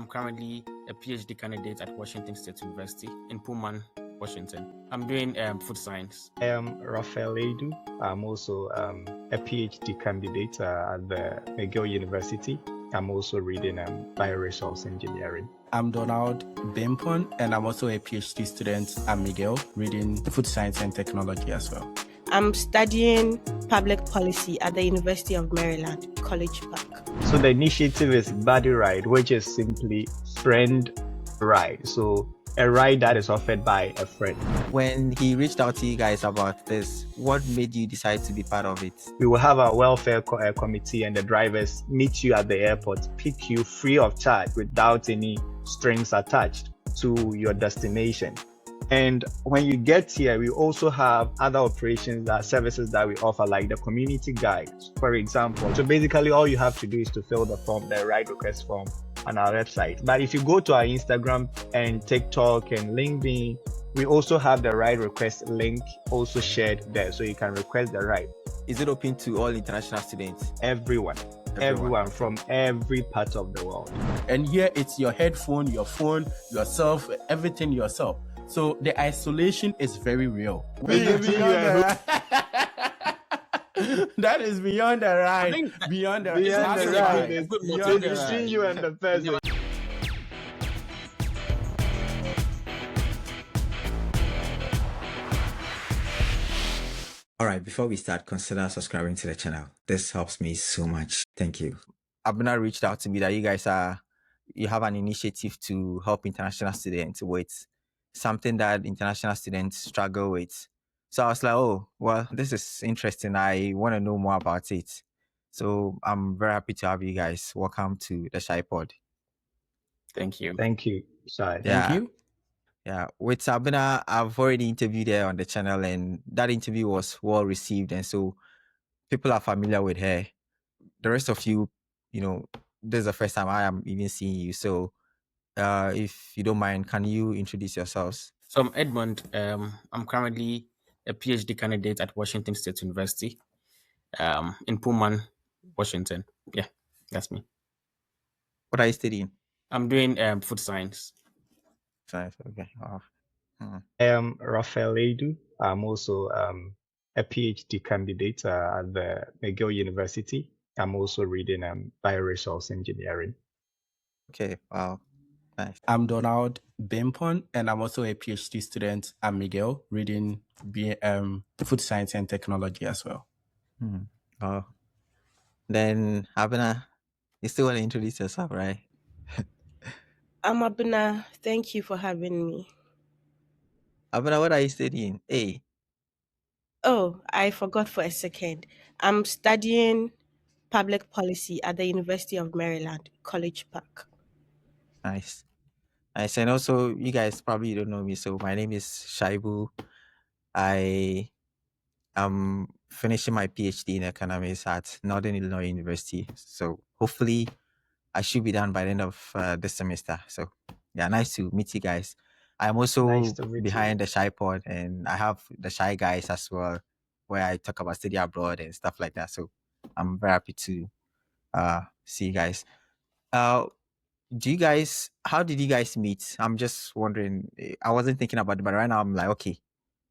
I'm currently a PhD candidate at Washington State University in Pullman, Washington. I'm doing food science. I am Raphael Edu. I'm also a PhD candidate at the McGill University. I'm also reading bioresource engineering. I'm Donald Bimpon, and I'm also a PhD student at McGill, reading food science and technology as well. I'm studying public policy at the University of Maryland, College Park. So the initiative is Buddy Ride, which is simply friend ride. So a ride that is offered by a friend. When he reached out to you guys about this, what made you decide to be part of it? We will have a welfare committee, and the drivers meet you at the airport, pick you free of charge without any strings attached to your destination. And when you get here, we also have other services that we offer, like the community guides, for example. So basically, all you have to do is to fill the form, the ride request form on our website. But if you go to our Instagram and TikTok and LinkedIn, we also have the ride request link also shared there, so you can request the ride. Is it open to all international students? Everyone from every part of the world. And here it's your headphone, your phone, yourself, everything yourself. So the isolation is very real. That is beyond the ride. Beyond the ride. Between you and the person. All right, before we start, consider subscribing to the channel. This helps me so much. Thank you. Abena reached out to me that you have an initiative to help international students with something that international students struggle with. So I was like, oh, well, this is interesting. I want to know more about it. So I'm very happy to have you guys. Welcome to the Shy Pod. Thank you. Thank you, Shy. Thank you. Yeah, with Abena, I've already interviewed her on the channel, and that interview was well received. And so people are familiar with her. The rest of you, this is the first time I am even seeing you. So if you don't mind, can you introduce yourselves? So I'm Edmund. I'm currently a PhD candidate at Washington State University in Pullman, Washington. Yeah, that's me. What are you studying? I'm doing food science. Science, okay. I am Raphael Edu. I'm also a PhD candidate at the McGill University. I'm also reading bioresource engineering. Okay, wow. Nice. I'm Donald Bimpon, and I'm also a PhD student at McGill, reading food science and technology as well. Oh. Then Abena, you still want to introduce yourself, right? I'm Abena. Thank you for having me. Abena, what are you studying? Hey. Oh, I forgot for a second. I'm studying public policy at the University of Maryland, College Park. Nice. And also, you guys probably don't know me, so my name is Shaibu. I am finishing my PhD in economics at Northern Illinois University. So hopefully I should be done by the end of this semester. So yeah, nice to meet you guys. I'm also behind the Shy Pod, and I have the Shy Guys as well, where I talk about study abroad and stuff like that. So I'm very happy to see you guys. How did you guys meet? I'm just wondering. I wasn't thinking about it, but right now I'm like, okay,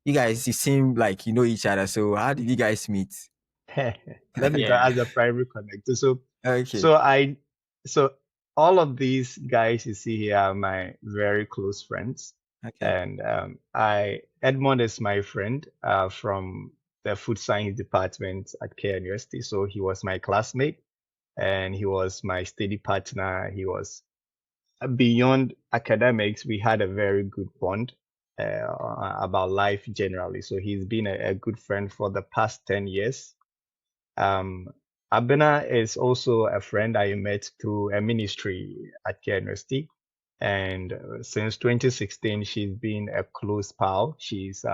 you seem like you know each other. So how did you guys meet? Let me go as a primary connector. So, okay. So all of these guys you see here are my very close friends. Okay. And Edmond is my friend from the food science department at K University. So he was my classmate, and he was my study partner. He was beyond academics. We had a very good bond about life generally. So he's been a good friend for the past 10 years. Abena is also a friend I met through a ministry at K University. And since 2016, she's been a close pal. She's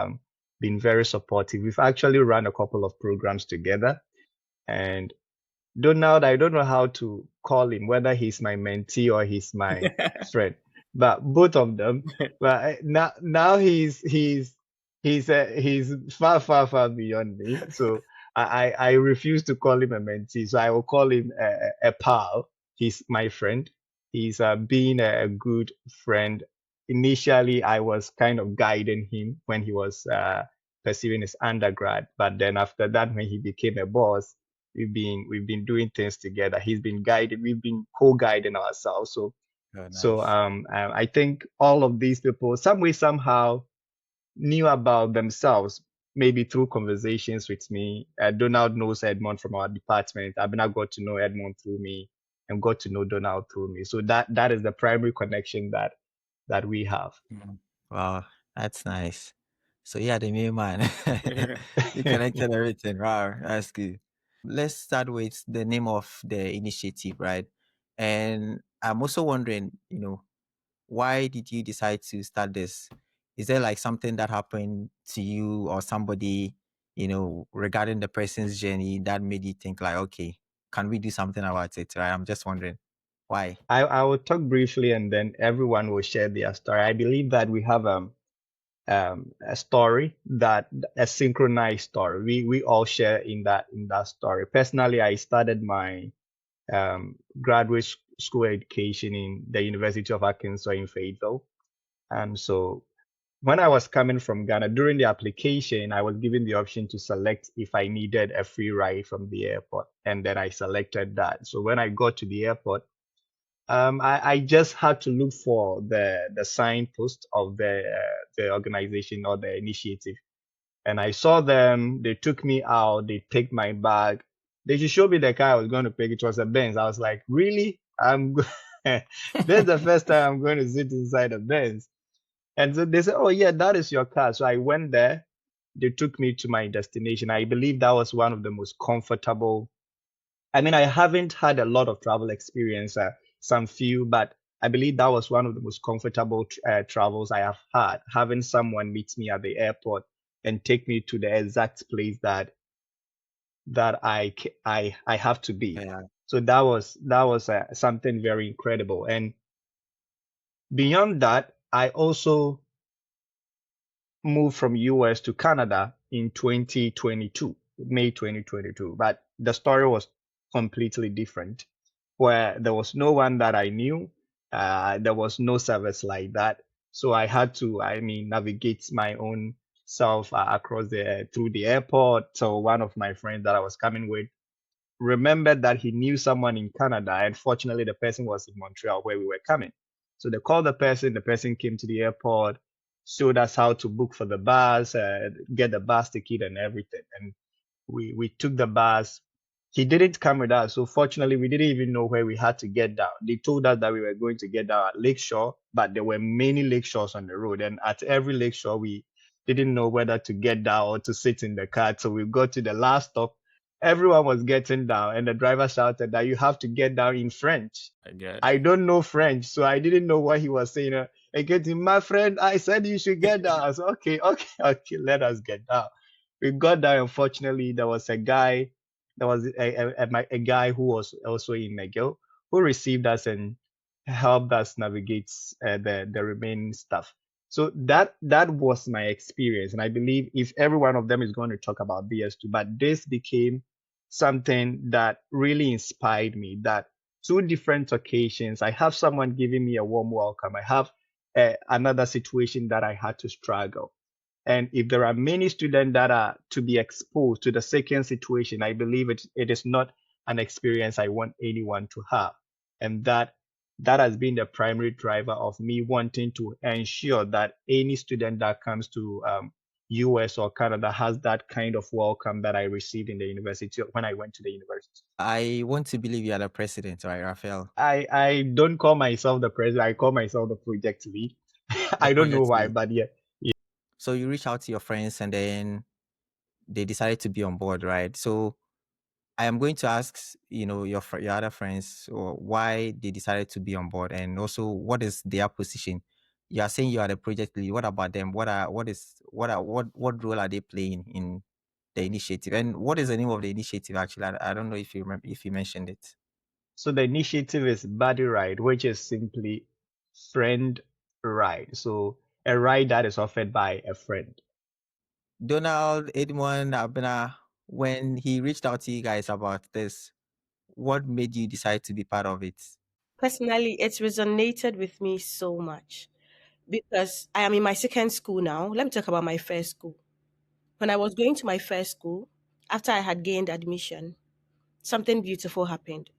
been very supportive. We've actually run a couple of programs together. And Donald, I don't know how to call him, whether he's my mentee or he's my friend, but both of them. But now he's far beyond me. So I refuse to call him a mentee. So I will call him a pal. He's my friend. He's been a good friend. Initially, I was kind of guiding him when he was pursuing his undergrad, but then after that, when he became a boss, we've been doing things together. He's been guided. We've been co-guiding ourselves. So Oh, so nice. I think all of these people, some way somehow, knew about themselves, maybe through conversations with me. Donald knows Edmond from our department. Abena got to know Edmond through me, and got to know Donald through me. So that is the primary connection that we have. Wow, that's nice. So yeah, the main man. You connected everything. Wow, that's good. Let's start with the name of the initiative, right? And I'm also wondering, why did you decide to start this? Is there like something that happened to you or somebody, regarding the person's journey that made you think like, okay, can we do something about it? Right? I'm just wondering why. I will talk briefly, and then everyone will share their story. I believe that we have a story, that a synchronized story. We all share in that story. Personally, I started my graduate school education in the University of Arkansas in Fayetteville. And so when I was coming from Ghana, during the application, I was given the option to select if I needed a free ride from the airport. And then I selected that. So when I got to the airport, I just had to look for the signpost of the organization or the initiative. And I saw them. They took me out. They picked my bag. They just showed me the car I was going to pick. It was a Benz. I was like, really? This is the first time I'm going to sit inside a Benz. And so they said, oh, yeah, that is your car. So I went there. They took me to my destination. I believe that was one of the most comfortable. I mean, I haven't had a lot of travel experience, some few, but I believe that was one of the most comfortable travels I have had. Having someone meet me at the airport and take me to the exact place that I have to be. Yeah. So that was something very incredible. And beyond that, I also moved from US to Canada in 2022, May 2022. But the story was completely different, where there was no one that I knew. There was no service like that. So I had to, navigate my own self through the airport. So one of my friends that I was coming with remembered that he knew someone in Canada, and fortunately, the person was in Montreal where we were coming. So they called the person came to the airport, showed us how to book for the bus, get the bus ticket and everything. And we took the bus. He didn't come with us. So fortunately, we didn't even know where we had to get down. They told us that we were going to get down at Lakeshore, but there were many lakeshores on the road. And at every lakeshore, we didn't know whether to get down or to sit in the car. So we got to the last stop. Everyone was getting down, and the driver shouted that you have to get down in French. I guess. I don't know French, so I didn't know what he was saying. I get him, my friend, I said you should get down. I said, okay, let us get down. We got down. Unfortunately, there was a guy, there was a guy who was also in McGill, who received us and helped us navigate the remaining stuff. So that was my experience, and I believe if every one of them is going to talk about BS2, but this became something that really inspired me. That two different occasions, I have someone giving me a warm welcome. I have another situation that I had to struggle. And if there are many students that are to be exposed to the second situation, I believe it is not an experience I want anyone to have. And that has been the primary driver of me wanting to ensure that any student that comes to US or Canada has that kind of welcome that I received in the university when I went to the university. I want to believe you are the president, right, Raphael? I don't call myself the president, I call myself the project lead. The I don't know project why, lead. but yeah. So you reach out to your friends and then they decided to be on board, right? So I am going to ask, your other friends or why they decided to be on board, and also what is their position. You are saying you are the project lead. What about them? What role are they playing in the initiative? And what is the name of the initiative? Actually, I don't know if you remember, if you mentioned it. So the initiative is Buddy Ride, which is simply friend ride. So a ride that is offered by a friend. Donald, Edmond, Abena, when he reached out to you guys about this, what made you decide to be part of it? Personally, it's resonated with me so much because I am in my second school now. Let me talk about my first school. When I was going to my first school, after I had gained admission, something beautiful happened.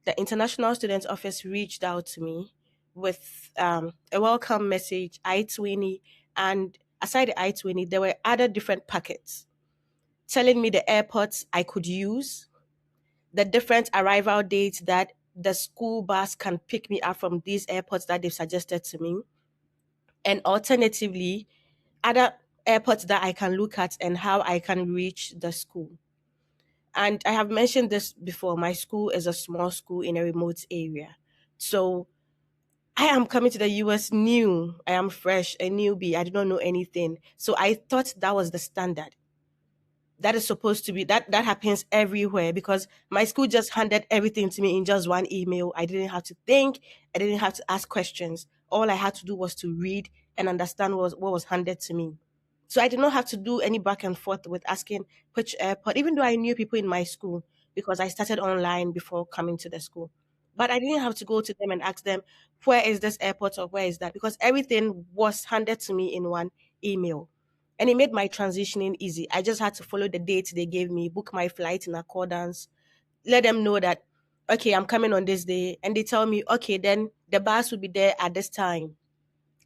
The International Students Office reached out to me with a welcome message, I-20, and aside the I-20, there were other different packets telling me the airports I could use, the different arrival dates that the school bus can pick me up from these airports that they've suggested to me, and alternatively, other airports that I can look at and how I can reach the school. And I have mentioned this before. My school is a small school in a remote area. So I am coming to the US new. I am fresh, a newbie. I do not know anything. So I thought that was the standard. That is supposed to be that happens everywhere because my school just handed everything to me in just one email. I didn't have to think, I didn't have to ask questions. All I had to do was to read and understand what was handed to me. So I did not have to do any back and forth with asking which airport, even though I knew people in my school because I started online before coming to the school. But I didn't have to go to them and ask them, where is this airport or where is that? Because everything was handed to me in one email. And it made my transitioning easy. I just had to follow the dates they gave me, book my flight in accordance, let them know that, okay, I'm coming on this day. And they tell me, okay, then the bus will be there at this time.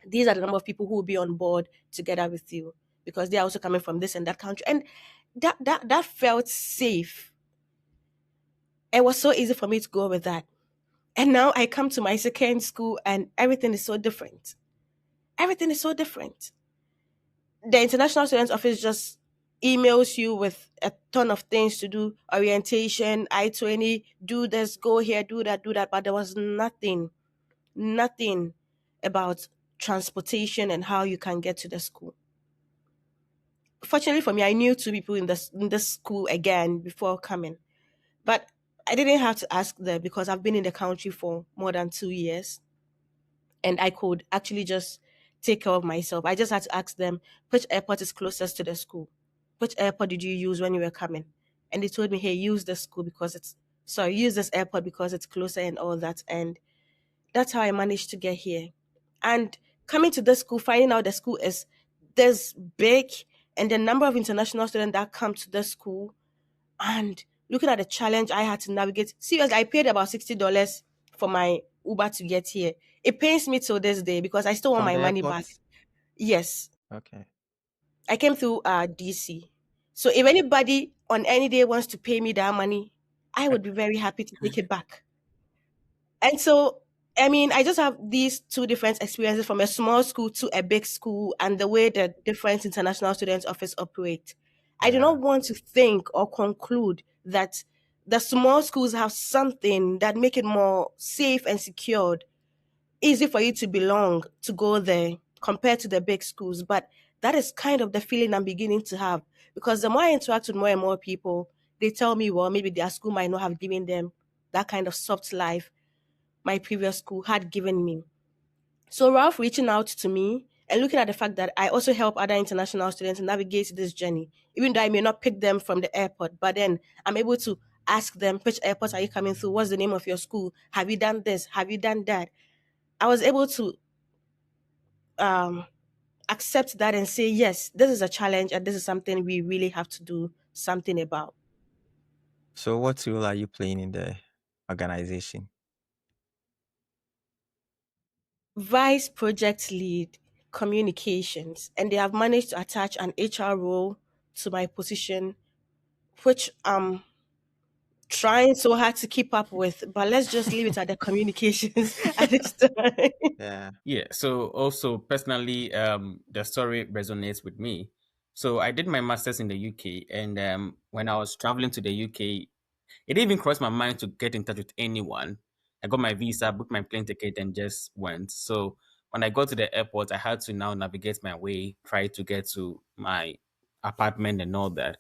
These are the number of people who will be on board together with you because they are also coming from this and that country. And that felt safe. It was so easy for me to go with that. And now I come to my second school and everything is so different. Everything is so different. The International Students Office just emails you with a ton of things to do, orientation, I-20, do this, go here, do that, but there was nothing about transportation and how you can get to the school. Fortunately for me, I knew two people in this school again before coming, but I didn't have to ask them because I've been in the country for more than 2 years and I could actually just take care of myself. I just had to ask them which airport is closest to the school. Which airport did you use when you were coming? And they told me, hey, use this airport because it's closer and all that. And that's how I managed to get here. And coming to the school, finding out the school is this big and the number of international students that come to the school and looking at the challenge I had to navigate. Seriously, I paid about $60 for my Uber to get here. It pains me till this day because I still want From my the money airport? back. Yes. Okay. I came through DC. So if anybody on any day wants to pay me that money, I would be very happy to take it back. And so, I mean, I just have these two different experiences from a small school to a big school and the way the different international students office operate. I do not want to think or conclude that the small schools have something that make it more safe and secured, easy for you to belong, to go there compared to the big schools. But that is kind of the feeling I'm beginning to have because the more I interact with more and more people, they tell me, well, maybe their school might not have given them that kind of soft life my previous school had given me. So Ralph reaching out to me and looking at the fact that I also help other international students navigate this journey, even though I may not pick them from the airport, but then I'm able to ask them, which airport are you coming through? What's the name of your school? Have you done this? Have you done that? I was able to accept that and say, yes, this is a challenge and this is something we really have to do something about. So what role are you playing in the organization? Vice project lead communications, and they have managed to attach an HR role to my position, which I'm trying so hard to keep up with. But let's just leave it at the communications at this time. Yeah. Yeah. So also personally, the story resonates with me. So I did my master's in the UK, and when I was traveling to the UK, it didn't even cross my mind to get in touch with anyone. I got my visa, booked my plane ticket, and just went. So when I got to the airport, I had to now navigate my way, try to get to my apartment and all that.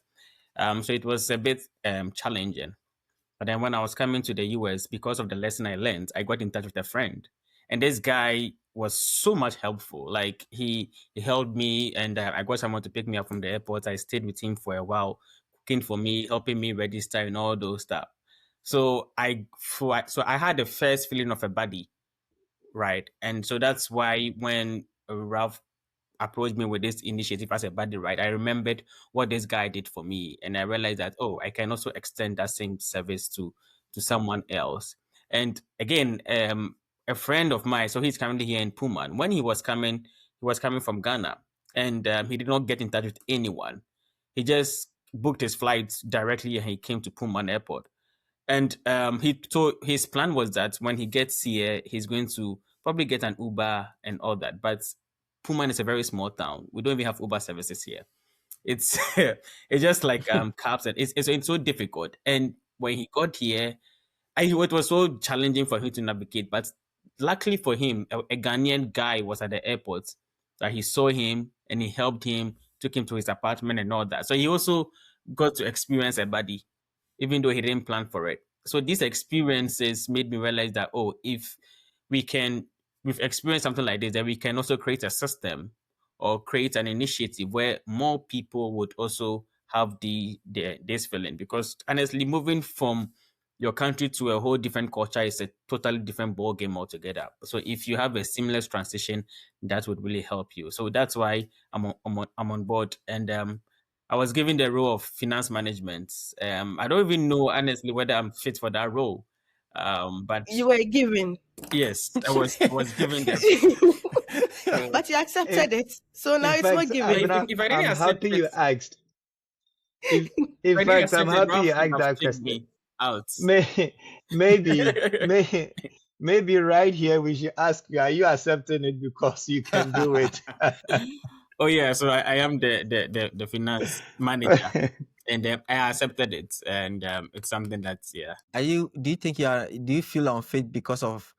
So it was a bit challenging. But then when I was coming to the US, because of the lesson I learned, I got in touch with a friend. And this guy was so much helpful. Like he helped me, and I got someone to pick me up from the airport. I stayed with him for a while, cooking for me, helping me register and all those stuff. So I had the first feeling of a buddy, right? And so that's why when Ralph approached me with this initiative as a buddy, right, I remembered what this guy did for me, and I realized that, oh, I can also extend that same service to someone else. And again, a friend of mine, so he's currently here in Puman. When he was coming from Ghana, and he did not get in touch with anyone. He just booked his flights directly, and he came to Puman Airport. And he told his plan was that when he gets here, he's going to probably get an Uber and all that. But Puman is a very small town. We don't even have Uber services here. It's it's just like cabs, and it's so difficult. And when he got here, it was so challenging for him to navigate. But luckily for him, a Ghanaian guy was at the airport that he saw him and he helped him, took him to his apartment and all that. So he also got to experience a buddy, even though he didn't plan for it. So these experiences made me realize that, oh, if we've experienced something like this, then we can also create a system or create an initiative where more people would also have this feeling. Because honestly, moving from your country to a whole different culture is a totally different ball game altogether. So if you have a seamless transition, that would really help you. So that's why I'm on board. And I was given the role of finance management. I don't even know honestly whether I'm fit for that role. But You were given, yes, I was given the. but you accepted it. So now In it's not fact, given. If I didn't I'm accept happy you it, asked. In if I didn't fact, I'm accept it, happy Ralph you would asked have that kicked question. me out. Maybe right here we should ask you, are you accepting it because you can do it? Oh yeah, so I am the finance manager, and I accepted it, and it's something that's yeah. Do you feel unfit because of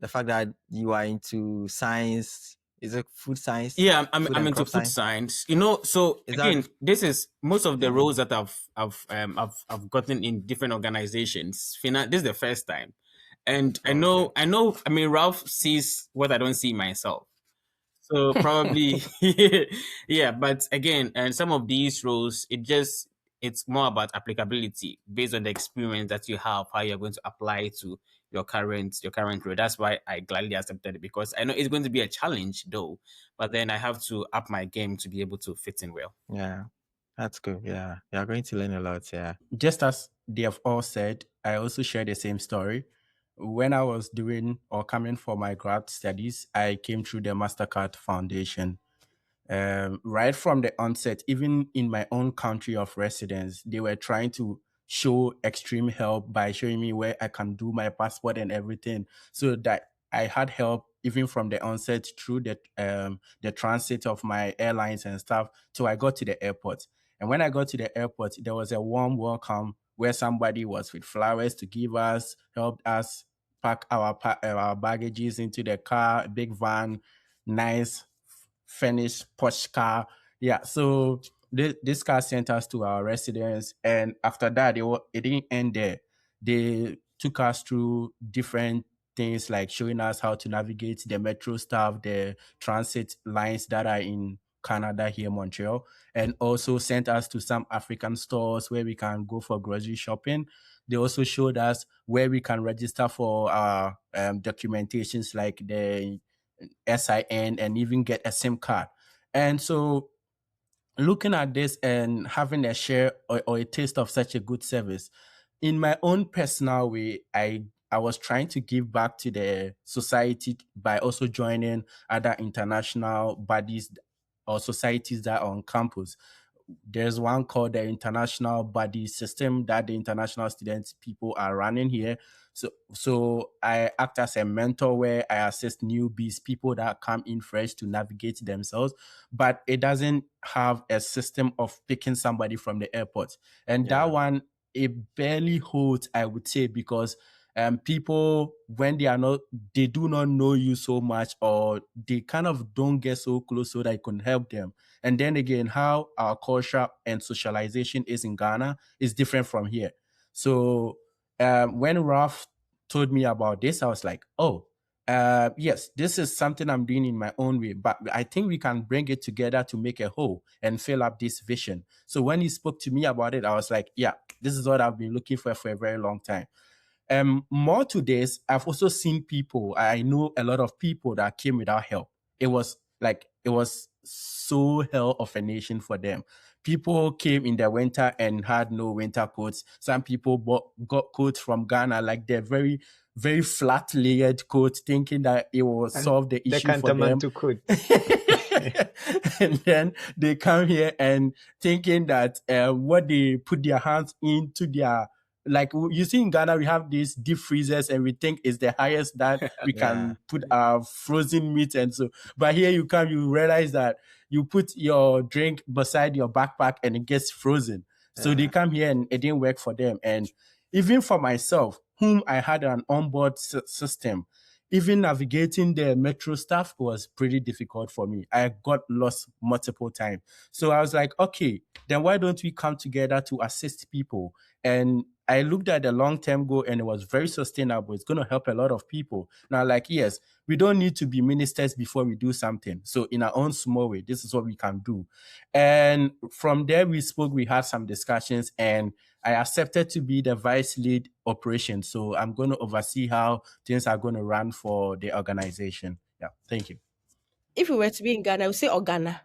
the fact that you are into science? Is it food science? Yeah, Food I'm and into crop food science? science. You know, so Is that again, this is most of the roles that I've gotten in different organizations. This is the first time, and I know, I mean, Ralph sees what I don't see myself. So probably, yeah. But again, and some of these roles, it's more about applicability based on the experience that you have, how you're going to apply to your current role. That's why I gladly accepted it, because I know it's going to be a challenge though. But then I have to up my game to be able to fit in well. Yeah, that's good. Yeah, you're going to learn a lot. Yeah. Just as they have all said, I also share the same story. When I was doing or coming for my grad studies, I came through the MasterCard Foundation. Right from the onset, even in my own country of residence, they were trying to show extreme help by showing me where I can do my passport and everything, so that I had help even from the onset through the transit of my airlines and stuff till I got to the airport. And when I got to the airport, there was a warm welcome where somebody was with flowers to give us, helped us pack our baggages into the car, a big van, nice finished Porsche car. Yeah, so this car sent us to our residence, and after that, it didn't end there. They took us through different things like showing us how to navigate the metro stuff, the transit lines that are in Canada here, Montreal, and also sent us to some African stores where we can go for grocery shopping. They also showed us where we can register for our documentations like the SIN and even get a SIM card. And so looking at this and having a share or a taste of such a good service, in my own personal way, I was trying to give back to the society by also joining other international bodies or societies that are on campus. There's one called the International Buddy System that the international students people are running here. So I act as a mentor where I assist newbies, people that come in fresh to navigate themselves, but it doesn't have a system of picking somebody from the airport. And Yeah. that one, it barely holds, I would say, because people, when they do not know you so much, or they kind of don't get so close so that I can help them. And then again, how our culture and socialization is in Ghana is different from here. So when Ralph told me about this, I was like, oh, yes, this is something I'm doing in my own way, but I think we can bring it together to make a whole and fill up this vision. So when he spoke to me about it, I was like, yeah, this is what I've been looking for a very long time. More to this, I've also seen people, I know a lot of people that came without help. It was so hell of a nation for them. People came in the winter and had no winter coats. Some people got coats from Ghana, like they're very, very flat layered coats, thinking that it will And solve the the issue for them. Kantamanto could. And then they come here and thinking that what they put their hands into their, like you see in Ghana, we have these deep freezers and we think is the highest that we can put our frozen meat and so. But here you come, you realize that you put your drink beside your backpack and it gets frozen. So they come here and it didn't work for them. And even for myself, whom I had an onboard system, even navigating the metro stuff was pretty difficult for me. I got lost multiple times. So I was like, okay, then why don't we come together to assist people? And I looked at the long-term goal and it was very sustainable. It's going to help a lot of people. Now, like, yes, we don't need to be ministers before we do something. So in our own small way, this is what we can do. And from there, we had some discussions, and I accepted to be the vice lead operation. So I'm going to oversee how things are going to run for the organization. Yeah, thank you. If we were to be in Ghana, we would say Organa.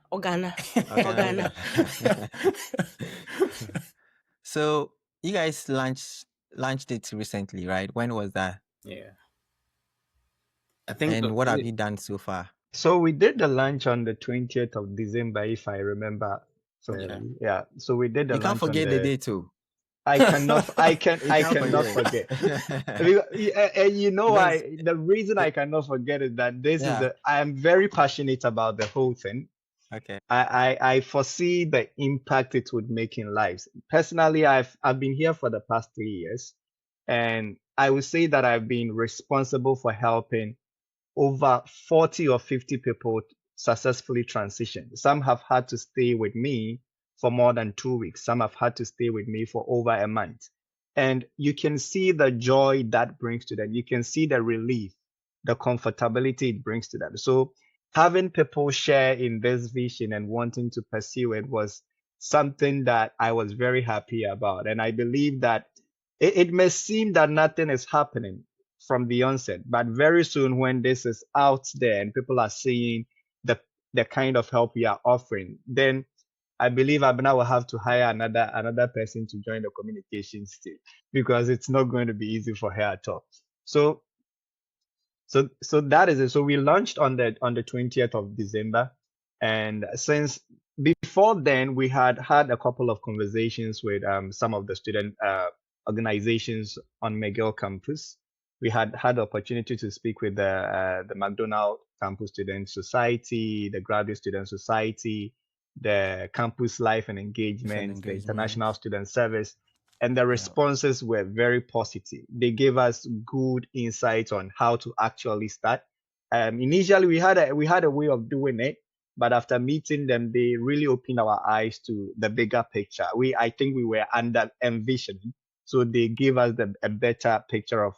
So you guys launched it recently, right? When was that? Yeah. I think. And what have you done so far? So we did the launch on the 20th of December, if I remember. So yeah. So we did the You launch can't forget the day too. I cannot forget. And you know why? The reason I cannot forget is that I am very passionate about the whole thing. Okay. I foresee the impact it would make in lives. Personally, I've been here for the past 3 years, and I would say that I've been responsible for helping over 40 or 50 people successfully transition. Some have had to stay with me for more than 2 weeks. Some have had to stay with me for over a month. And you can see the joy that brings to them. You can see the relief, the comfortability it brings to them. So having people share in this vision and wanting to pursue it was something that I was very happy about. And I believe that it may seem that nothing is happening from the onset, but very soon when this is out there and people are seeing the kind of help we are offering, then I believe Abena will have to hire another person to join the communications team, because it's not going to be easy for her at all. So that is it. So we launched on the 20th of December, and since before then we had a couple of conversations with some of the student organizations on McGill campus. We had the opportunity to speak with the McDonald Campus Student Society, the Graduate Student Society, the Campus Life and Engagement, the International Student Service, and the responses were very positive. They gave us good insights on how to actually start. Initially, we had a way of doing it, but after meeting them, they really opened our eyes to the bigger picture. I think we were under envisioning, so they gave us a better picture of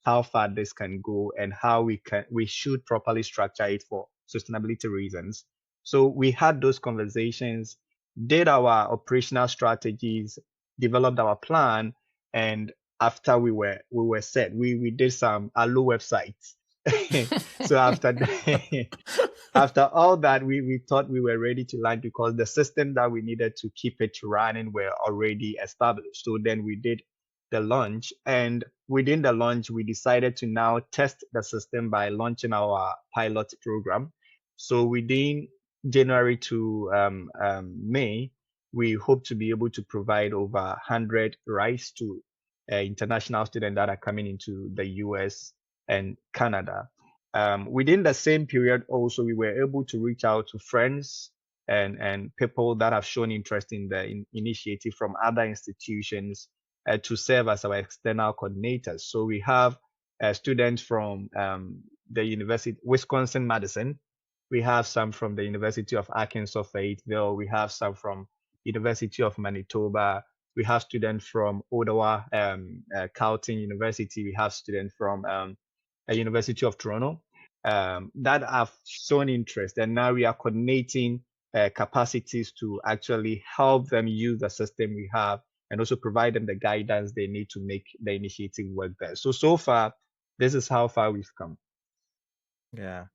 how far this can go and how we should properly structure it for sustainability reasons. So we had those conversations, did our operational strategies, developed our plan, and after we were set, we did some Allo websites. So after all that, we thought we were ready to launch, because the system that we needed to keep it running were already established. So then we did the launch, and within the launch, we decided to now test the system by launching our pilot program. So within January to May, we hope to be able to provide over 100 rides to international students that are coming into the US and Canada. Within the same period also, we were able to reach out to friends and people that have shown interest in the initiative from other institutions to serve as our external coordinators. So we have students from the University Wisconsin-Madison. We have some from the University of Arkansas Fayetteville. We have some from University of Manitoba. We have students from Ottawa, Carleton University. We have students from University of Toronto that have shown interest, and now we are coordinating capacities to actually help them use the system we have and also provide them the guidance they need to make the initiative work there. So far, this is how far we've come. Yeah.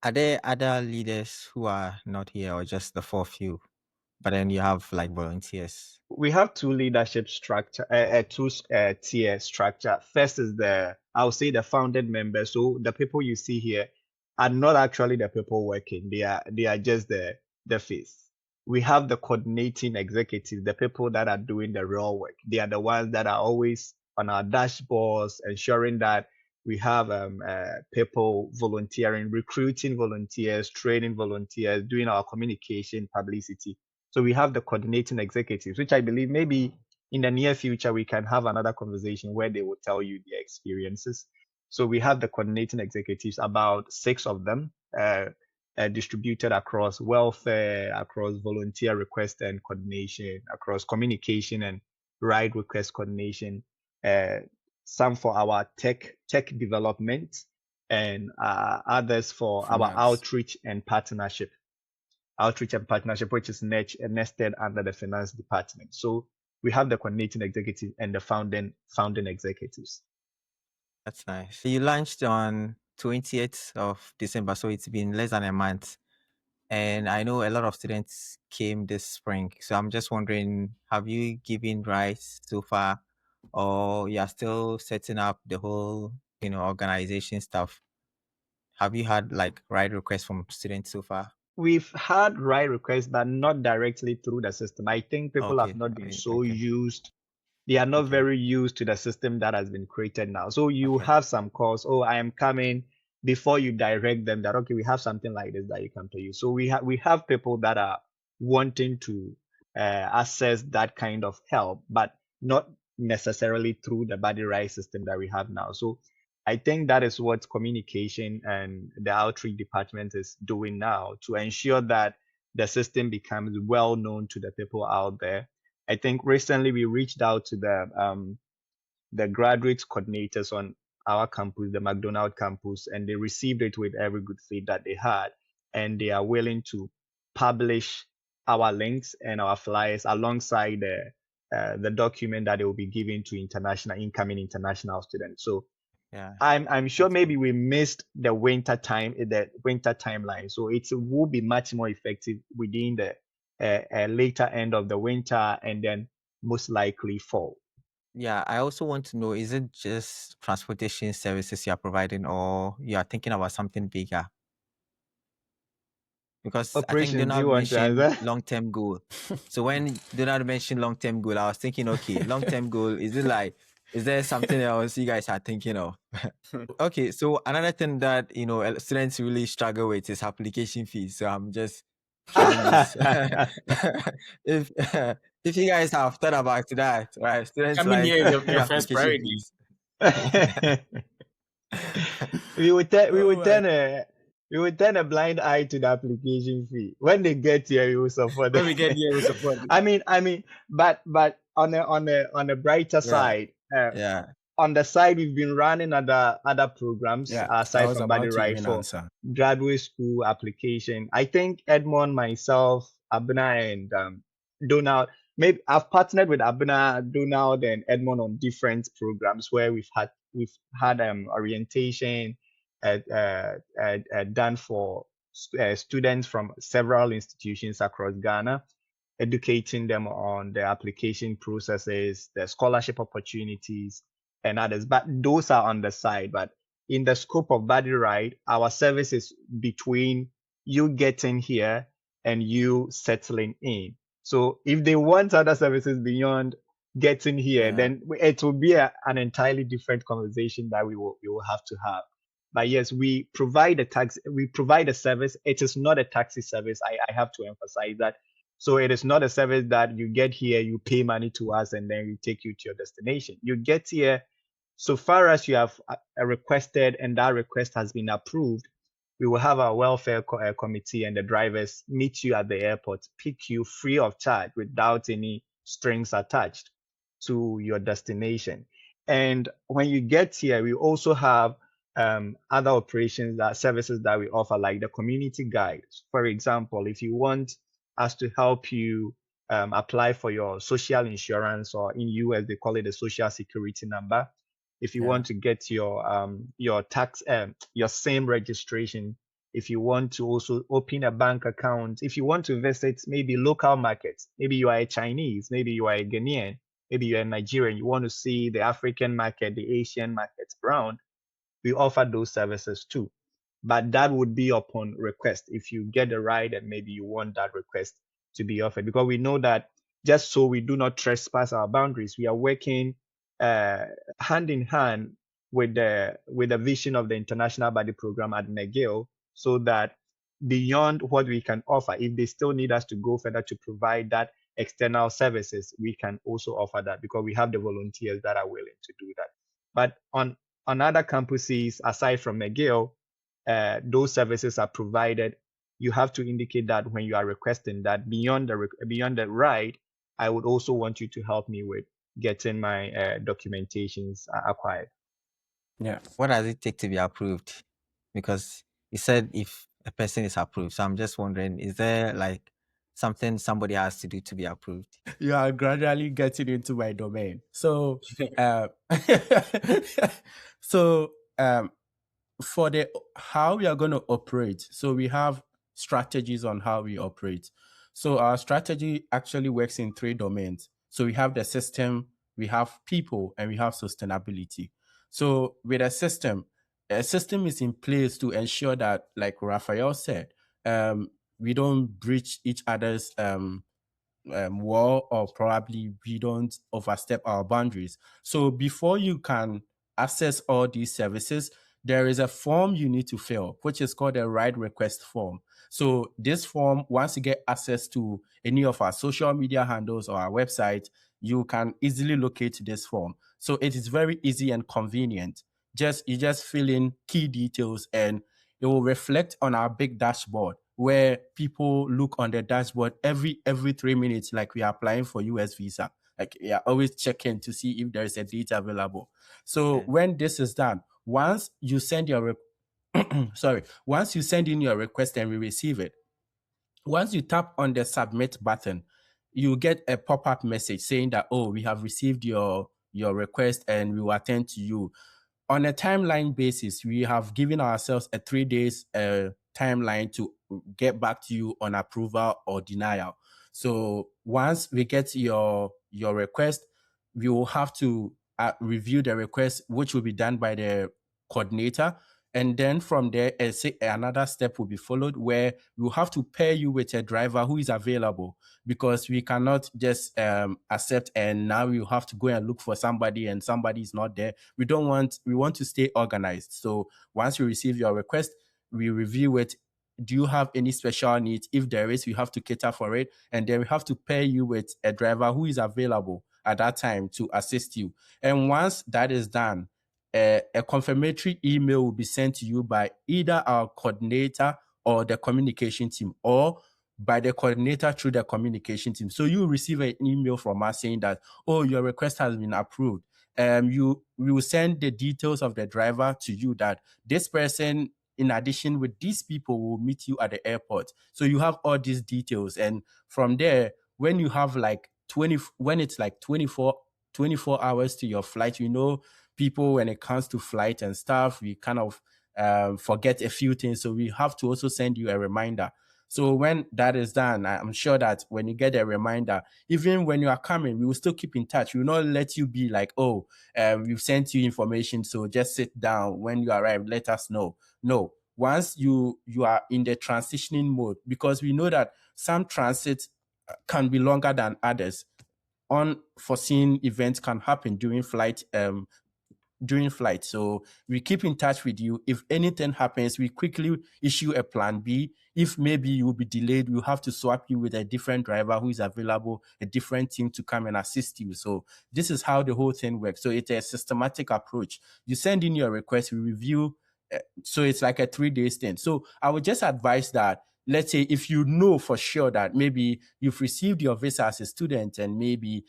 Are there other leaders who are not here, or just the 4 of you? But then you have like volunteers. We have two leadership structure, tier structure. First is I'll say the founded members. So the people you see here are not actually the people working. They are just the face. We have the coordinating executives, the people that are doing the real work. They are the ones that are always on our dashboards, ensuring that we have people volunteering, recruiting volunteers, training volunteers, doing our communication, publicity. So we have the coordinating executives, which I believe maybe in the near future we can have another conversation where they will tell you their experiences. So we have the coordinating executives, about 6 of them, distributed across welfare, across volunteer request and coordination, across communication and ride request coordination, some for our tech development, and others for our Finance. outreach and partnership, which is nested under the finance department. So we have the coordinating executive and the founding executives. That's nice. You launched on 20th of December, so it's been less than a month. And I know a lot of students came this spring. So I'm just wondering, have you given rides so far, or you are still setting up the whole, organization stuff? Have you had like ride requests from students so far? We've had ride requests, but not directly through the system. I think people Okay. have not been so Okay. used. They are not Okay. very used to the system that has been created now. So you Okay. have some calls, oh, I am coming, before you direct them that, okay, we have something like this that you come to use. So we have people that are wanting to access that kind of help, but not necessarily through the body right system that we have now. So I think that is what communication and the outreach department is doing now to ensure that the system becomes well known to the people out there. I think recently we reached out to the graduate coordinators on our campus, the McDonald campus, and they received it with every good faith that they had, and they are willing to publish our links and our flyers alongside the document that they will be giving to incoming international students. So Yeah. I'm sure maybe we missed the winter timeline, so it will be much more effective within the later end of the winter, and then most likely fall. Yeah, I also want to know, is it just transportation services you are providing, or you are thinking about something bigger? Because I think Operations, do you Donald want to mentioned answer? long-term goal. So when Donald mentioned long-term goal, I was thinking, okay, long-term goal, is there something else you guys are thinking of? Okay, so another thing that, students really struggle with is application fees. So I'm just throwing this. If if you guys have thought about that, right? Students Coming like here is your first application priority. fees. we would Oh turn a blind eye to the application fee. When they get here, we will support them. When we get here, we support. I mean, but on a brighter side, Yeah. on the side, we've been running other programs Yeah, I aside was from about Body to Right even for answer. graduate school application. I think Edmond, myself, Abna, and Donald. Maybe I've partnered with Abna, Donald, and Edmond on different programs where we've had orientation done for students from several institutions across Ghana, educating them on the application processes, the scholarship opportunities, and others. But those are on the side. But in the scope of Body Right, our service is between you getting here and you settling in. So if they want other services beyond getting here, Yeah. then it will be an entirely different conversation that we will have to have. But yes, we provide a service. It is not a taxi service. I have to emphasize that. So it is not a service that you get here, you pay money to us, and then we take you to your destination. You get here, so far as you have requested and that request has been approved, we will have our welfare committee and the drivers meet you at the airport, pick you free of charge without any strings attached to your destination. And when you get here, we also have other services that we offer, like the community guide. For example, if you want us to help you apply for your social insurance, or in US they call it a social security number. If you Yeah. want to get your tax your same registration, if you want to also open a bank account, if you want to visit maybe local markets, maybe you are a Chinese, maybe you are a Ghanaian, maybe you're a Nigerian, you want to see the African market, the Asian markets around, we offer those services too. But that would be upon request. If you get a ride and maybe you want that request to be offered, because we know that just so we do not trespass our boundaries, we are working hand in hand with the vision of the International Body Program at McGill, so that beyond what we can offer, if they still need us to go further to provide that external services, we can also offer that, because we have the volunteers that are willing to do that. But on other campuses aside from McGill, those services are provided. You have to indicate that when you are requesting that beyond the ride, I would also want you to help me with getting my documentations acquired. Yeah. What does it take to be approved? Because you said if a person is approved, so I'm just wondering, is there like something somebody has to do to be approved? You are gradually getting into my domain. So, so for the how we are going to operate, so we have strategies on how we operate. So our strategy actually works in 3 domains. So we have the system, we have people, and we have sustainability. So with a system is in place to ensure that, like Raphael said, we don't breach each other's wall, or probably we don't overstep our boundaries. So before you can access all these services, there is a form you need to fill, which is called a ride request form. So this form, once you get access to any of our social media handles or our website, you can easily locate this form. So it is very easy and convenient. You just fill in key details, and it will reflect on our big dashboard, where people look on the dashboard every 3 minutes, like we are applying for US visa. Like we are always checking to see if there is a date available. So Okay. when this is done, once you send your once you send in your request and we receive it, once you tap on the submit button, you get a pop-up message saying that, oh, we have received your request and we will attend to you. On a timeline basis, we have given ourselves a 3 days timeline to get back to you on approval or denial. So once we get your request, we will have to review the request, which will be done by the coordinator. And then from there, another step will be followed, where we'll have to pair you with a driver who is available, because we cannot just accept and now you have to go and look for somebody and somebody is not there. We want to stay organized. So once we receive your request, we review it. Do you have any special needs? If there is, we have to cater for it. And then we have to pair you with a driver who is available at that time to assist you. And once that is done, a confirmatory email will be sent to you by either our coordinator or the communication team, or by the coordinator through the communication team. So you receive an email from us saying that, oh, your request has been approved. We will send the details of the driver to you, that this person, in addition with these people, will meet you at the airport. So you have all these details. And from there, when you have like 24 hours to your flight, people, when it comes to flight and stuff, we kind of forget a few things. So we have to also send you a reminder. So when that is done, I'm sure that when you get a reminder, even when you are coming, we will still keep in touch. We will not let you be like, oh, we've sent you information, so just sit down. When you arrive, let us know. No, once you are in the transitioning mode, because we know that some transits can be longer than others. Unforeseen events can happen during flight. So we keep in touch with you. If anything happens, we quickly issue a plan B. If maybe you will be delayed, we'll have to swap you with a different driver who is available, a different team to come and assist you. So this is how the whole thing works. So it's a systematic approach. You send in your request, we review. So it's like a 3-day stint. So I would just advise that, let's say if you know for sure that maybe you've received your visa as a student and maybe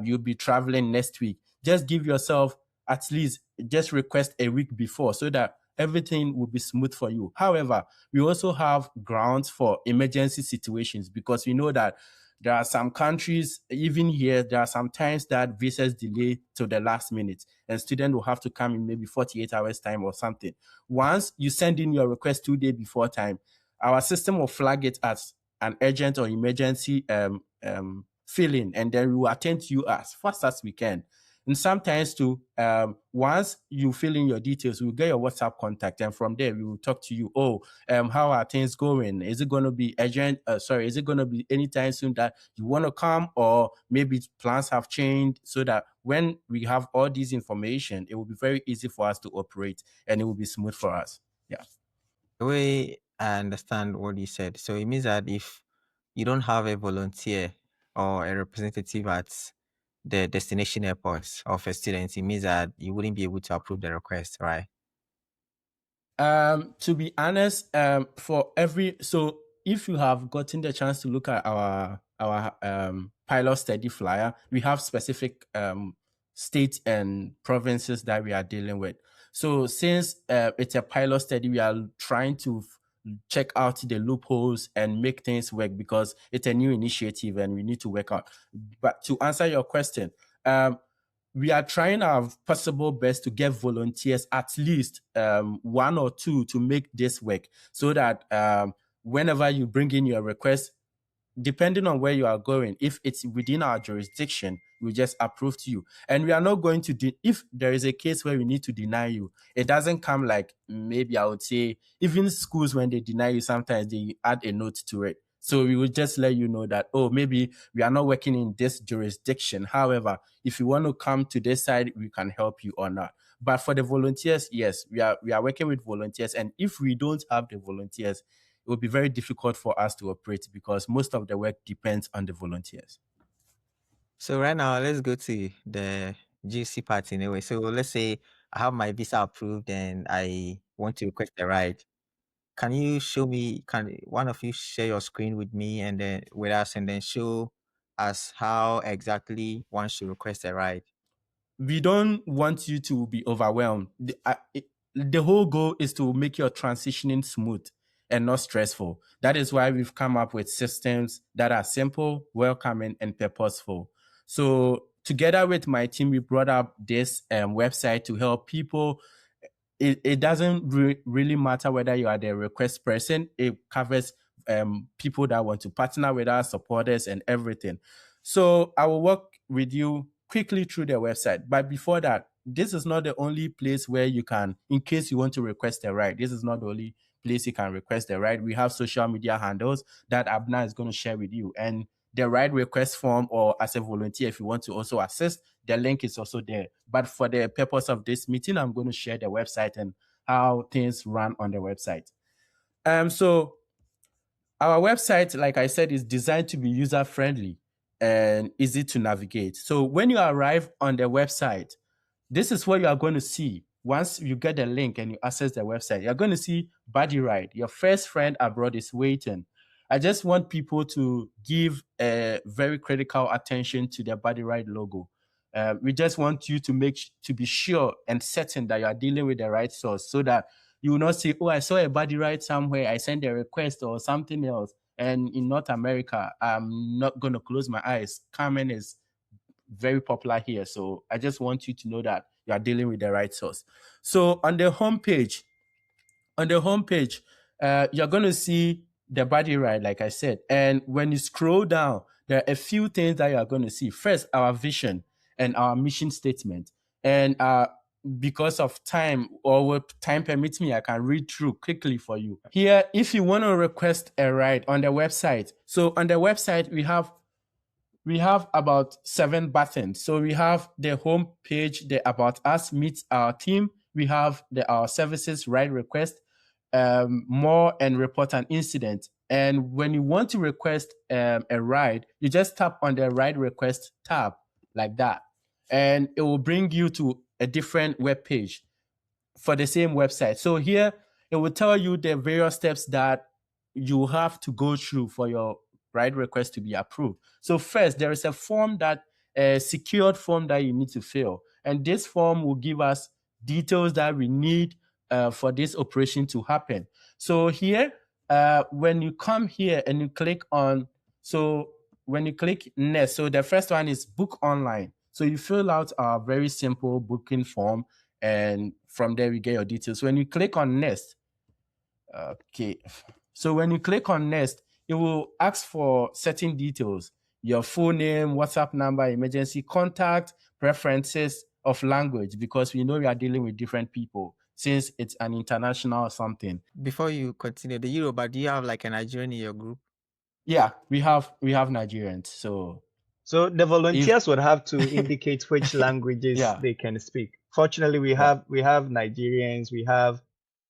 you'll be traveling next week, just give yourself at least just request a week before, so that everything will be smooth for you. However, we also have grounds for emergency situations, because we know that There are some countries, even here, there are some times that visas delay to the last minute, and student will have to come in maybe 48 hours time or something. Once you send in your request 2 days before time, our system will flag it as an urgent or emergency fill-in, and then we will attend to you as fast as we can. And sometimes too, once you fill in your details, we'll get your WhatsApp contact, and from there we will talk to you. Oh, how are things going? Is it going to be urgent? Is it going to be anytime soon that you want to come, or maybe plans have changed? So that when we have all this information, it will be very easy for us to operate, and it will be smooth for us. Yeah. The way I understand what you said, so it means that if you don't have a volunteer or a representative at the destination airports of a student, it means that you wouldn't be able to approve the request, right? To be honest, so if you have gotten the chance to look at our pilot study flyer, we have specific states and provinces that we are dealing with. So since it's a pilot study, we are trying to check out the loopholes and make things work, because it's a new initiative and we need to work out. But to answer your question, we are trying our possible best to get volunteers, at least 1 or 2, to make this work, so that whenever you bring in your request, depending on where you are going, if it's within our jurisdiction, we just approve to you. And we are not going to, if there is a case where we need to deny you, it doesn't come like, maybe I would say, even schools, when they deny you, sometimes they add a note to it. So we will just let you know that, oh, maybe we are not working in this jurisdiction. However, if you want to come to this side, we can help you or not. But for the volunteers, yes, we are working with volunteers. And if we don't have the volunteers, it will be very difficult for us to operate, because most of the work depends on the volunteers. So right now, let's go to the GC part anyway. So let's say I have my visa approved and I want to request a ride. Can you show me, can one of you share your screen with me and then with us, and then show us how exactly one should request a ride? We don't want you to be overwhelmed. The whole goal is to make your transitioning smooth and not stressful. That is why we've come up with systems that are simple, welcoming, and purposeful. So together with my team, we brought up this website to help people. It doesn't really matter whether you are the request person. It covers people that want to partner with us, supporters, and everything. So I will walk with you quickly through the website. But before that, this is not the only place where you can, in case you want to request a ride, this is not the only place you can request a ride. We have social media handles that Abna is going to share with you. And the ride request form, or as a volunteer, if you want to also assist, the link is also there. But for the purpose of this meeting, I'm going to share the website and how things run on the website. So our website, like I said, is designed to be user-friendly and easy to navigate. So when you arrive on the website, this is what you are going to see. Once you get the link and you access the website, you're going to see Buddy Ride. Your first friend abroad is waiting. I just want people to give a very critical attention to the Buddy Ride logo. We just want you to be sure and certain that you are dealing with the right source, so that you will not say, oh, I saw a Buddy Ride somewhere, I sent a request or something else. And in North America, I'm not going to close my eyes. Carmen is very popular here. So I just want you to know that you are dealing with the right source. So on the homepage, you're going to see the Buddy Ride, like I said. And when you scroll down, there are a few things that you are going to see. First, our vision and our mission statement. And because of time, or what time permits me, I can read through quickly for you. Here, if you want to request a ride on the website, so on the website, we have about 7 buttons. So we have the home page, the About Us, Meet Our Team. We have our services, ride request, more, and report an incident. And when you want to request a ride, you just tap on the ride request tab like that. And it will bring you to a different web page for the same website. So here, it will tell you the various steps that you have to go through for your ride request to be approved. So first, there is a secured form that you need to fill. And this form will give us details that we need for this operation to happen. So here, when you come here and you click on, so when you click next, so the first one is book online. So you fill out a very simple booking form, and from there we get your details. When you click on next, okay. So when you click on next, it will ask for certain details: your full name, WhatsApp number, emergency contact, preferences of language, because we know we are dealing with different people since it's an international something. Before you continue, the Yoruba, do you have like a Nigerian in your group? Yeah, we have Nigerians. So the volunteers would have to indicate which languages Yeah. they can speak. Fortunately, we have Nigerians, we have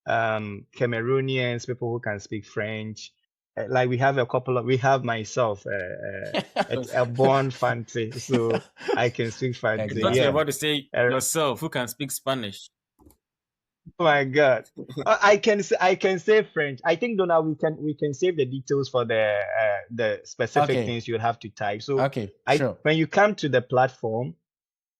Cameroonians, people who can speak French. Like we have we have myself, a born Fante, so I can speak Fante. I thought you Exactly. were Yeah. about to say yourself, who can speak Spanish. Oh my God. I can say French. I think Donna, we can save the details for the specific Okay. things you would have to type. So Okay, sure. when you come to the platform,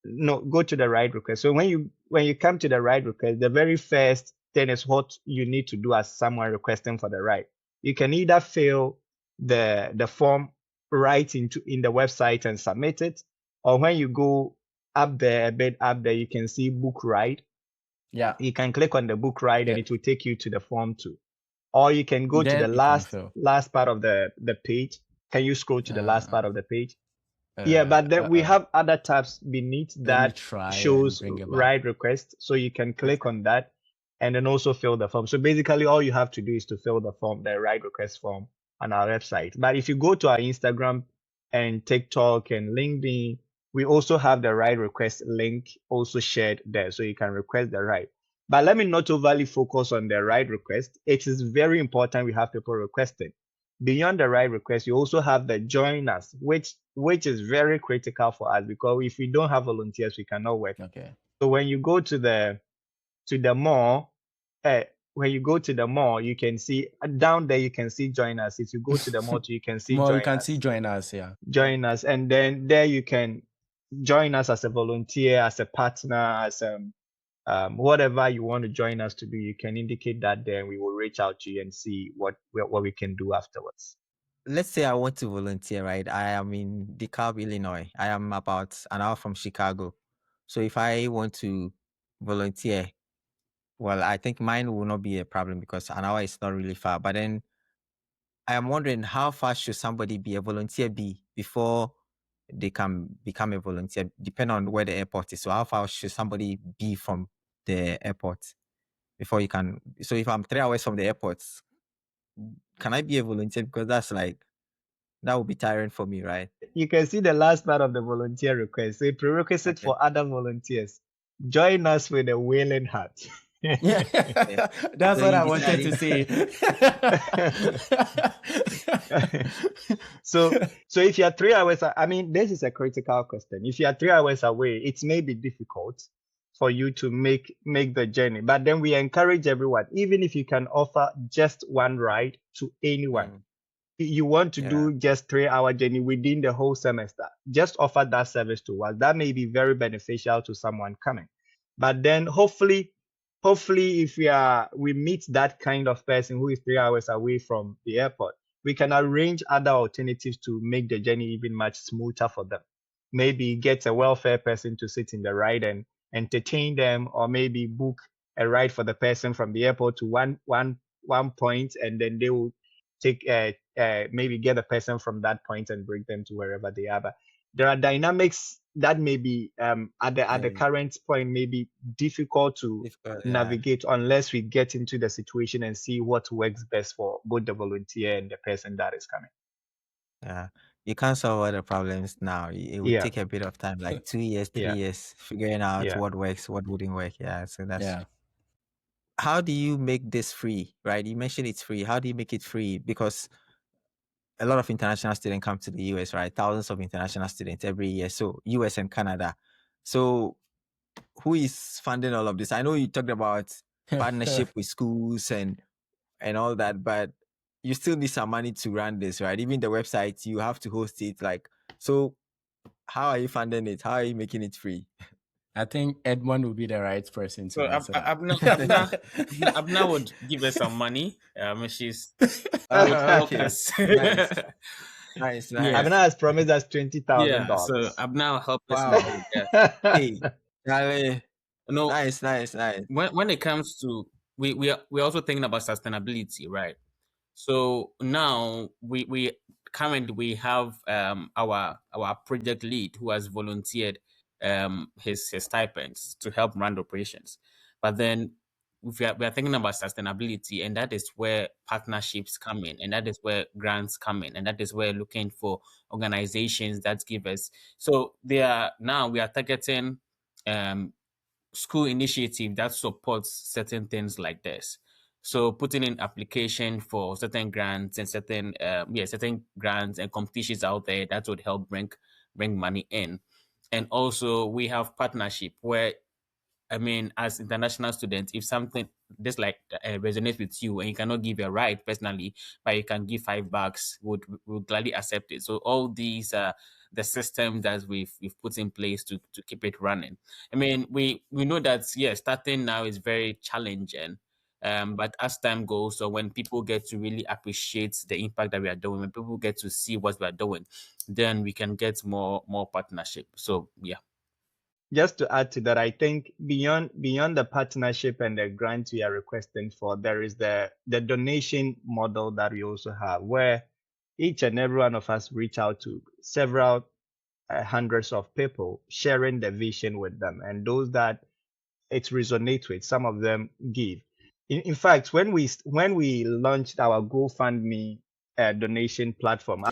no, go to the right request. So when you come to the right request, the very first thing is what you need to do as someone requesting for the right. You can either fill the form right in the website and submit it, or when you go up there, a bit up there, you can see book right. Yeah. You can click on the book right and Yeah. it will take you to the form too. Or you can go to Then the you can last fill. part of the page. Can you scroll to the last part of the page? Yeah, but then we have other tabs beneath Let me that try and shows bring it back. right request. So you can click on that and then also fill the form. So basically all you have to do is to fill the form, the right request form on our website. But if you go to our Instagram and TikTok and LinkedIn, we also have the right request link also shared there. So you can request the right. But let me not overly focus on the right request. It is very important we have people requesting. Beyond the right request, you also have the join us, which is very critical for us, because if we don't have volunteers, we cannot work. Okay. So when you go to the mall, when you go to the mall, you can see down there, you can see join us. If you go to the mall, you can see Well, join you can us. see join us, yeah. Join us, and then there you can join us as a volunteer, as a partner, as whatever you want to join us to do. You can indicate that there, and we will reach out to you and see what we can do afterwards. Let's say I want to volunteer, right? I am in DeKalb, Illinois. I am about an hour from Chicago. So if I want to volunteer, well, I think mine will not be a problem because an hour is not really far. But then I am wondering, how far should somebody be a volunteer be before they can become a volunteer, depending on where the airport is. So how far should somebody be from the airport before you can? So if I'm 3 hours from the airport, can I be a volunteer? Because that would be tiring for me, right? You can see the last part of the volunteer request. A prerequisite Okay. for other volunteers: join us with a whaling hat. Yeah. That's So what you I wanted to say. So if you are 3 hours, I mean, this is a critical question. If you are 3 hours away, it may be difficult for you to make the journey. But then we encourage everyone, even if you can offer just one ride to anyone. You want to do just 3-hour journey within the whole semester, just offer that service to us. That may be very beneficial to someone coming. But then hopefully if we meet that kind of person who is 3 hours away from the airport, we can arrange other alternatives to make the journey even much smoother for them. Maybe get a welfare person to sit in the ride and entertain them, or maybe book a ride for the person from the airport to one point, and then they will take maybe get a person from that point and bring them to wherever they are. But there are dynamics that may be at the current point may be difficult to navigate unless we get into the situation and see what works best for both the volunteer and the person that is coming. Yeah, you can't solve all the problems now. It will take a bit of time, like 2 years, 3 years, figuring out what works, what wouldn't work. Yeah, so that's how do you make this free, right? You mentioned it's free. How do you make it free? Because a lot of international students come to the US, right? Thousands of international students every year. So US and Canada. So who is funding all of this? I know you talked about partnership with schools and all that, but you still need some money to run this, right? Even the website, you have to host it. So how are you funding it? How are you making it free? I think Edmond would be the right person to answer that. Abna would give us some money. She's okay. us. Nice. Nice, Yeah, nice. Abner has promised us $20,000. yeah. So I'm now helping us Wow. with that. Hey, Charlie. You know, Nice, nice, nice. when it comes to we're also thinking about sustainability, right? So now we currently we have our project lead who has volunteered his stipends to help run the operations. But then we are thinking about sustainability, and that is where partnerships come in, and that is where grants come in, and that is where looking for organizations that give us. So they are now we are targeting um school initiative that supports certain things like this. So putting in application for certain grants and certain grants and competitions out there that would help bring money in. And also we have partnership where I mean, as international students, if something this like resonates with you and you cannot give a ride personally, but you can give $5, would gladly accept it. So all these are the systems that we've put in place to keep it running. I mean, we know that starting now is very challenging. But as time goes, so when people get to really appreciate the impact that we are doing, when people get to see what we are doing, then we can get more partnership. So yeah. Just to add to that, I think beyond the partnership and the grant we are requesting for, there is the donation model that we also have, where each and every one of us reach out to several hundreds of people, sharing the vision with them, and those that it resonates with, some of them give. In fact, when we launched our GoFundMe donation platform,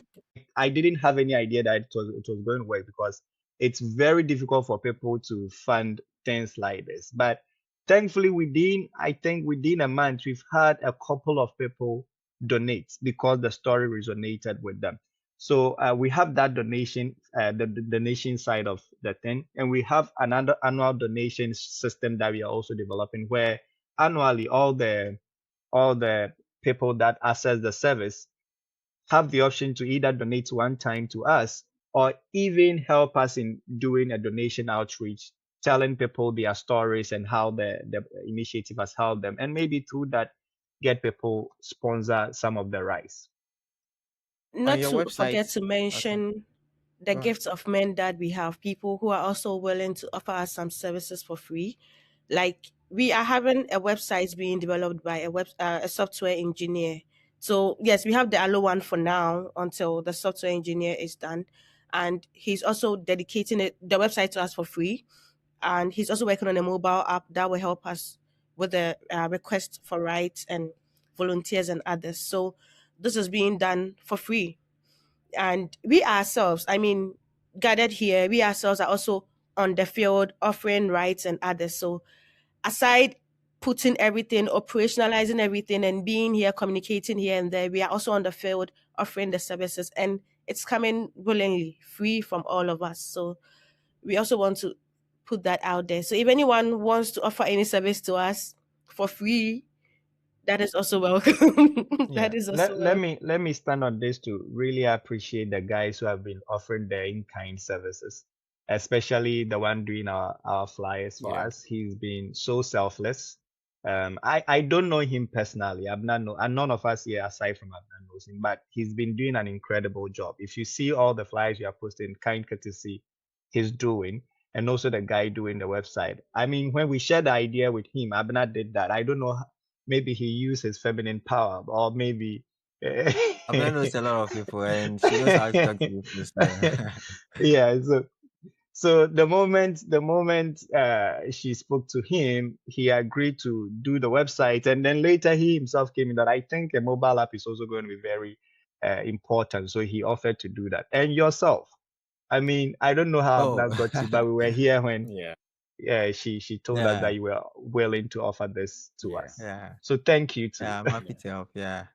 I didn't have any idea that it was going to work, because it's very difficult for people to fund things like this. But thankfully, I think within a month, we've had a couple of people donate because the story resonated with them. So we have that donation, the donation side of the thing, and we have another annual donation system that we are also developing, where annually all the people that access the service have the option to either donate one time to us, or even help us in doing a donation outreach, telling people their stories and how the initiative has helped them, and maybe through that get people sponsor some of the rice. On Not your to forget website. to Okay, mention the go ahead. gifts of men that we have, people who are also willing to offer us some services for free. Like, we are having a website being developed by a software engineer. So yes, we have the Allo one for now until the software engineer is done, and he's also dedicating the website to us for free. And he's also working on a mobile app that will help us with the request for rights and volunteers and others. So this is being done for free, and we ourselves, I mean, gathered here, we ourselves are also on the field offering rights and others. So aside putting everything, operationalizing everything, and being here, communicating here and there, we are also on the field offering the services, and it's coming willingly, free from all of us. So we also want to put that out there. So if anyone wants to offer any service to us for free, that is also welcome. Yeah, That is also welcome. let me stand on this to really appreciate the guys who have been offering their in-kind services, especially the one doing our flyers for Yeah. us. He's been so selfless. I don't know him personally. And none of us here aside from Abna knows him, but he's been doing an incredible job. If you see all the flyers you are posting, kind courtesy he's doing, and also the guy doing the website. I mean, when we shared the idea with him, Abner did that. I don't know, maybe he used his feminine power, or maybe Abner knows a lot of people, and she knows how to talk to people. So. yeah. So the moment she spoke to him, he agreed to do the website, and then later he himself came in that I think a mobile app is also going to be very important. So he offered to do that. And yourself, I mean, I don't know how Oh, Abner got you, but we were here when Yeah. she told us that yeah, you were willing to offer this to Yeah. us. yeah, So thank you too. yeah. I'm happy to help. Yeah,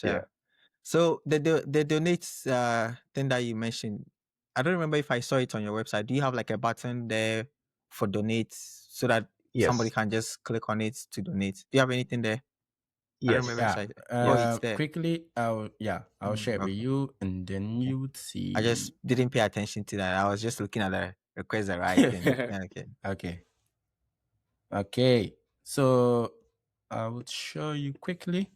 Yeah. sure. So the donates thing that you mentioned, I don't remember if I saw it on your website. Do you have like a button there for donates so that somebody Yes. can just click on it to donate? Do you have anything there? I don't Yes. remember if Yeah. I. Oh, it's there. Quickly, I'll share it with Okay. you, and then you would I just see. didn't pay attention to that. I was just looking at the request the right thing. Yeah, okay. Okay. Okay. So I would show you quickly.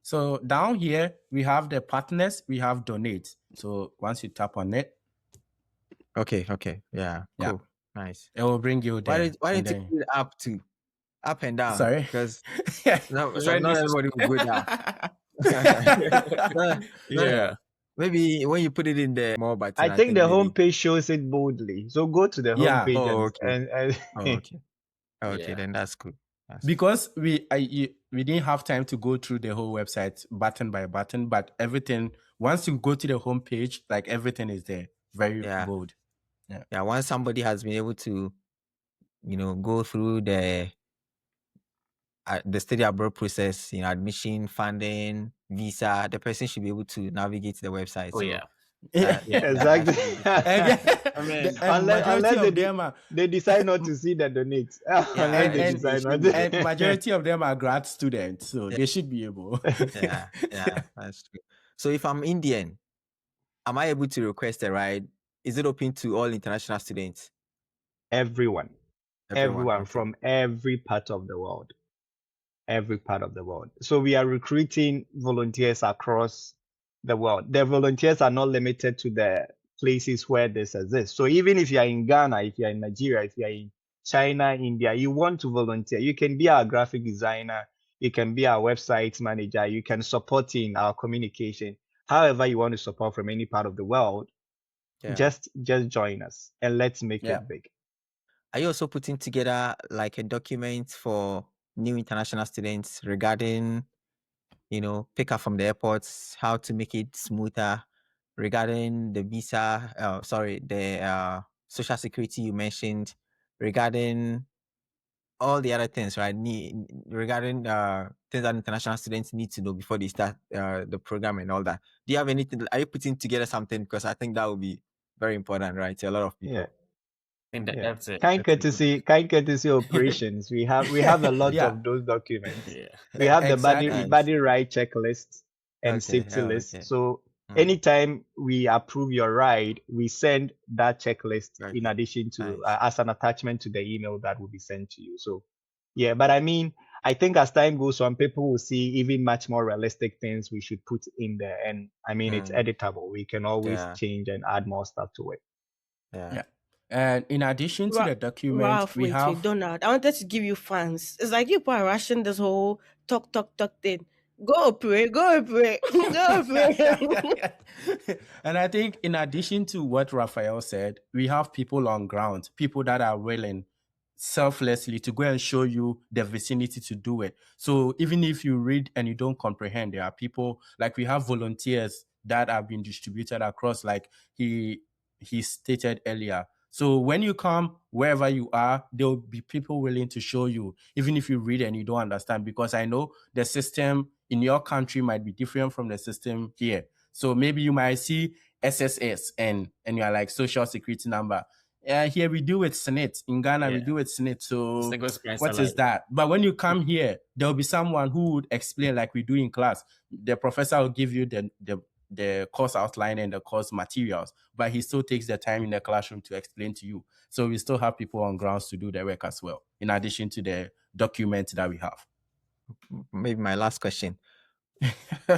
So down here we have the partners, we have donate. So once you tap on it, Okay. Yeah. yeah, Cool. Nice. it will bring you Why there. did why And didn't you then, put it up and down? sorry. Because no, It's so very not everybody will go down. yeah. Maybe when you put it in the more button, I I think think the maybe. homepage shows it boldly. So go to the Yeah, homepage Oh, okay. and Oh, okay. Okay, Yeah. then that's good. That's good. because we didn't have time to go through the whole website button by button, but everything, once you go to the homepage, like everything is there, very Yeah. bold. Yeah. Once somebody has been able to, go through the study abroad process, admission, funding, visa, the person should be able to navigate the website. Oh So yeah. yeah, exactly. And, I mean, and majority unless of them are they decide not to see the donate. Unless they and, decide not yeah. and to. majority of them are grad students, so Yeah. they should be able. yeah, that's true. So if I'm Indian, am I able to request a ride? Is it open to all international students? Everyone Okay. from every part of the world. So we are recruiting volunteers across the world. The volunteers are not limited to the places where this exists. So even if you are in Ghana, if you are in Nigeria, if you are in China, India, you want to volunteer, you can be our graphic designer, you can be our website manager, you can support in our communication. However you want to support from any part of the world, Yeah. just join us and let's make Yeah. it big. Are you also putting together like a document for new international students regarding, pick up from the airports, how to make it smoother, regarding the visa, the social security you mentioned, regarding all the other things, right? Regarding things that international students need to know before they start the program and all that. Do you have anything? Are you putting together something? Because I think that would be very important, right, to a lot of people. Yeah. And Yeah. that's it. Kind courtesy operations. We have a lot Yeah. of those documents. Yeah. We have the Exactly. body right checklist and Okay. safety Oh, list. okay. So anytime we approve your ride, we send that checklist in Okay. addition to Nice. as an attachment to the email that will be sent to you. So yeah, but I mean, I think as time goes on, people will see even much more realistic things we should put in there. And I mean, it's editable. We can always Yeah. change and add more stuff to it. Yeah. And in addition to the document, Ralph, we wait, have Donald. I wanted to give you fans. It's like you are rushing this whole talk thing. Go pray, go pray, go pray. And I think in addition to what Raphael said, we have people on ground, people that are willing selflessly to go and show you the vicinity to do it. So even if you read and you don't comprehend, there are people like we have volunteers that have been distributed across, like he stated earlier. So when you come wherever you are, there will be people willing to show you, even if you read and you don't understand, because I know the system in your country might be different from the system here. So maybe you might see SSS and you're like social security number. Here we do it SNIT. In Ghana, we Yeah. do it SNIT. So Single screen what salad. is that? But when you come here, there'll be someone who would explain like we do in class. The professor will give you the course outline and the course materials, but he still takes the time in the classroom to explain to you. So we still have people on grounds to do the work as well, in addition to the document that we have. Maybe my last question.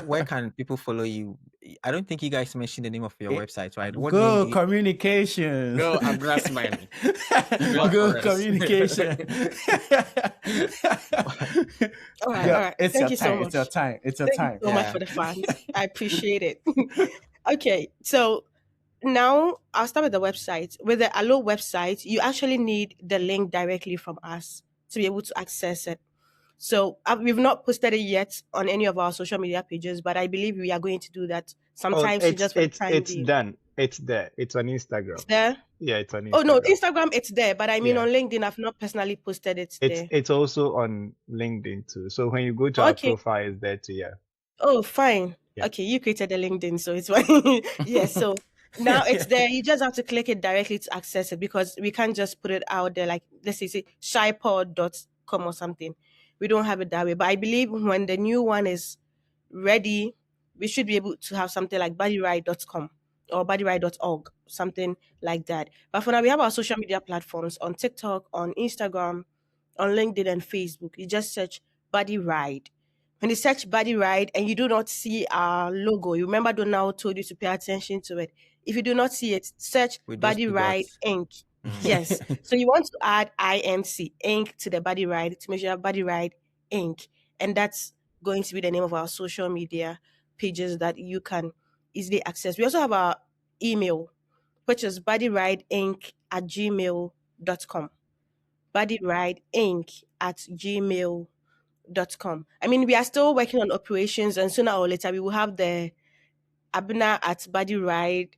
Where can people follow you? I don't think you guys mentioned the name of your website, right? What name Go do you- communications. Go Abras Mining. Go communication. All right, Yeah, all right. it's Thank your you so time. much. It's your time. It's your Thank time. you so much Yeah. for the fans. I appreciate it. Okay, so now I'll start with the website. With the Allo website, you actually need the link directly from us to be able to access it. So we've not posted it yet on any of our social media pages, but I believe we are going to do that sometime soon, just for the time it's being. done. It's there. It's on Instagram. It's there. Yeah, it's on Instagram. Oh no, Instagram it's there, but I mean Yeah. on LinkedIn I've not personally posted it there. It's also on LinkedIn too. So when you go to our Okay. profile, it's there too. Yeah. Oh, fine. Yeah. Okay, you created the LinkedIn, so it's fine. Yeah, so now it's there. You just have to click it directly to access it because we can't just put it out there like, let's say shypod.com or something. We don't have it that way. But I believe when the new one is ready, we should be able to have something like bodyride.com or bodyride.org, something like that. But for now, we have our social media platforms on TikTok, on Instagram, on LinkedIn, and Facebook. You just search Body Ride. when you search Body Ride and you do not see our logo, you remember Donald told you to pay attention to it. If you do not see it, search With those Body two Ride dots. Inc. Mm. Yes. So you want to add INC, Inc. to the Body Ride to make sure you have Body Ride Inc. And that's going to be the name of our social media pages that you can easily access. We also have our email, which is bodyrideinc@gmail.com. bodyrideinc@gmail.com. I mean, we are still working on operations, and sooner or later we will have the abna@bodyride,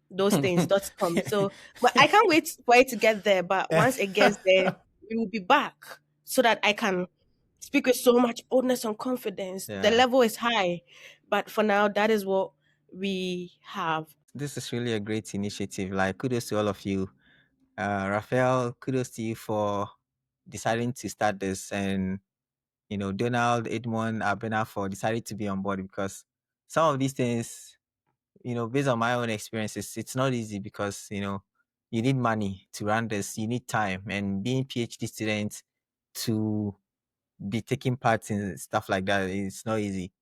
those things.com. So, but I can't wait for it to get there. But once it gets there, we will be back so that I can speak with so much boldness and confidence. The Yeah. level is high, but for now, that is what we have. This is really a great initiative. Like, kudos to all of you. Raphael, kudos to you for deciding to start this, and Donald, Edmond, Abena for deciding to be on board, because some of these things, based on my own experiences, it's not easy because you need money to run this, you need time, and being PhD student to be taking part in stuff like that, it's not easy.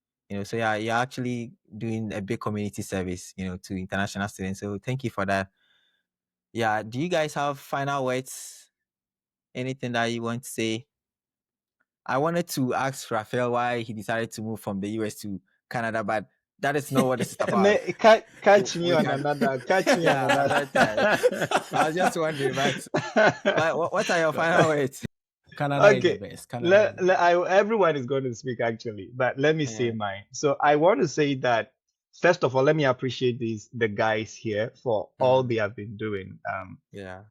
So yeah, you're actually doing a big community service, to international students. So thank you for that. Yeah, do you guys have final words? Anything that you want to say? I wanted to ask Raphael why he decided to move from the US to Canada, but that is not what this is about. Catch me We on can- another. Catch me on Yeah, another. I was just wondering, but what are your final words? Canada is the Okay. best. Canada is the best. Everyone is going to speak actually, but let me say Yeah. mine. So I want to say that first of all, let me appreciate the guys here for all they have been doing. Yeah.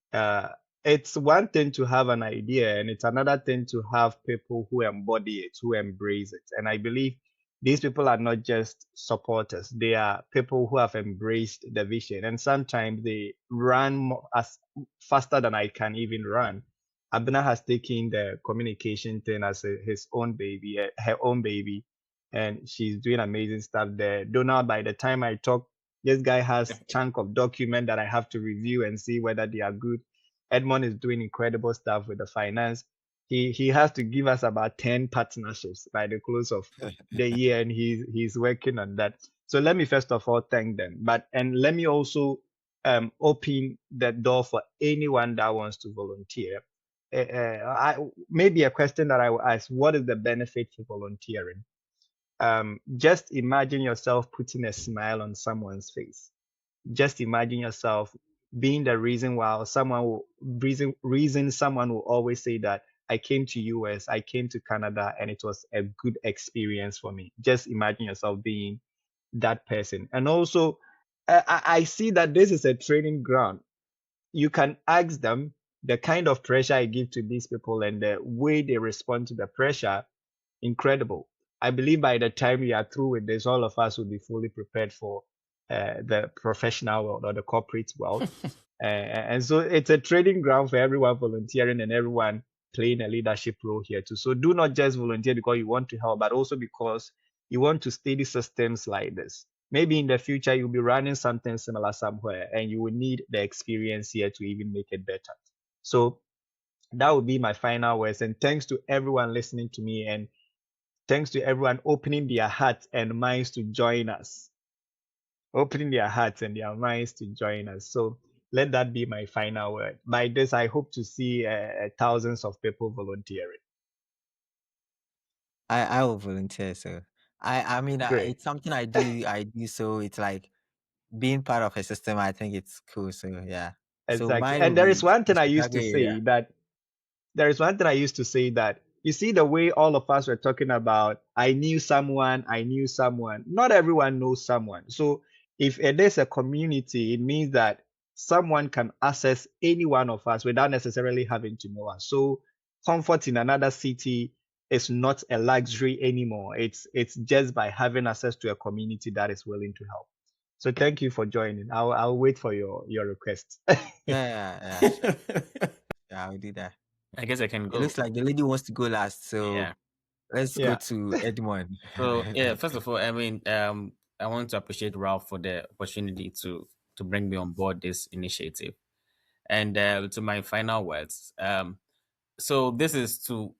It's one thing to have an idea, and it's another thing to have people who embody it, who embrace it. And I believe these people are not just supporters; they are people who have embraced the vision. And sometimes they run as faster than I can even run. Abena has taken the communication thing as his own baby, her own baby, and she's doing amazing stuff there. Donald, by the time I talk, this guy has chunk of document that I have to review and see whether they are good. Edmond is doing incredible stuff with the finance. He has to give us about 10 partnerships by the close of the year, and he's working on that. So let me first of all thank them. And let me also open the door for anyone that wants to volunteer. Maybe a question that I will ask: what is the benefit for volunteering? Just imagine yourself putting a smile on someone's face. Just imagine yourself being the reason why someone will always say that I came to US, I came to Canada, and it was a good experience for me. Just imagine yourself being that person. And also, I see that this is a training ground. You can ask them the kind of pressure I give to these people and the way they respond to the pressure. Incredible. I believe by the time we are through with this, all of us will be fully prepared for the professional world or the corporate world. And so it's a training ground for everyone volunteering and everyone playing a leadership role here too. So do not just volunteer because you want to help, but also because you want to study systems like this. Maybe in the future you'll be running something similar somewhere and you will need the experience here to even make it better. So that would be my final words. And thanks to everyone listening to me, and thanks to everyone opening their hearts and minds to join us. Opening their hearts and their minds to join us. So let that be my final word. By this, I hope to see thousands of people volunteering. I will volunteer. So I mean, Great. it's something I do. So it's like being part of a system. I think it's cool. So yeah. So Exactly. mine And will there be is one thing the I used Chicago to say area. that you see the way all of us were talking about, I knew someone. Not everyone knows someone. So if it is a community, it means that someone can access any one of us without necessarily having to know us. So comfort in another city is not a luxury anymore. It's just by having access to a community that is willing to help. So thank you for joining. I'll wait for your request. Yeah, sure. Yeah, I'll do that. I guess I can It go. looks like the lady wants to go last, so Yeah. let's go Yeah. to Edmond. So yeah, first of all, I mean, I want to appreciate Ralph for the opportunity to bring me on board this initiative, and to my final words. So this is to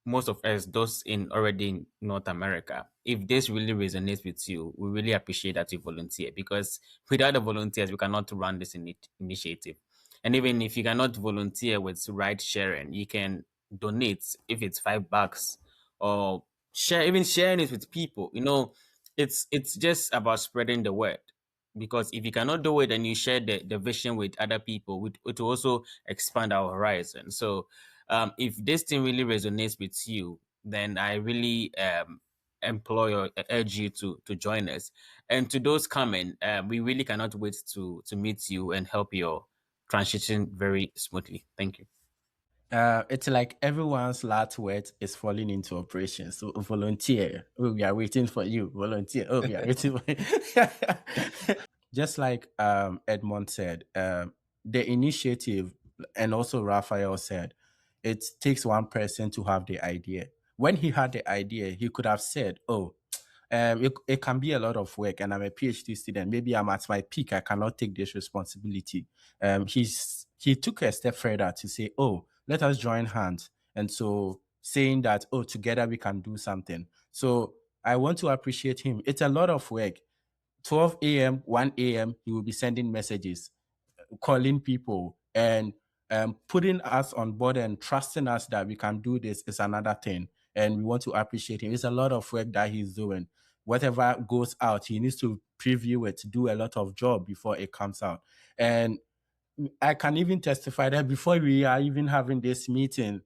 most of us, those already in North America, if this really resonates with you, we really appreciate that you volunteer, because without the volunteers, we cannot run this initiative. And even if you cannot volunteer with ride sharing, you can donate if it's $5 or even sharing it with people. It's just about spreading the word, because if you cannot do it and you share the vision with other people, it will also expand our horizon. So if this thing really resonates with you, then I really employ or urge you to join us. And to those coming, we really cannot wait to meet you and help your transition very smoothly. Thank you. It's like everyone's last word is falling into operation. So volunteer. Oh, we are waiting for you. Volunteer. Oh, we are waiting for you. Just like Edmond said, the initiative, and also Raphael said, it takes one person to have the idea. When he had the idea, he could have said, "Oh, it can be a lot of work, and I'm a PhD student. Maybe I'm at my peak. I cannot take this responsibility." He took a step further to say, "Oh, let us join hands," and so saying that, "Oh, together we can do something." So I want to appreciate him. It's a lot of work. 12 a.m., 1 a.m., he will be sending messages, calling people, and putting us on board and trusting us that we can do this is another thing. And we want to appreciate him. It's a lot of work that he's doing. Whatever goes out, he needs to preview it, do a lot of job before it comes out. And I can even testify that before we are even having this meeting,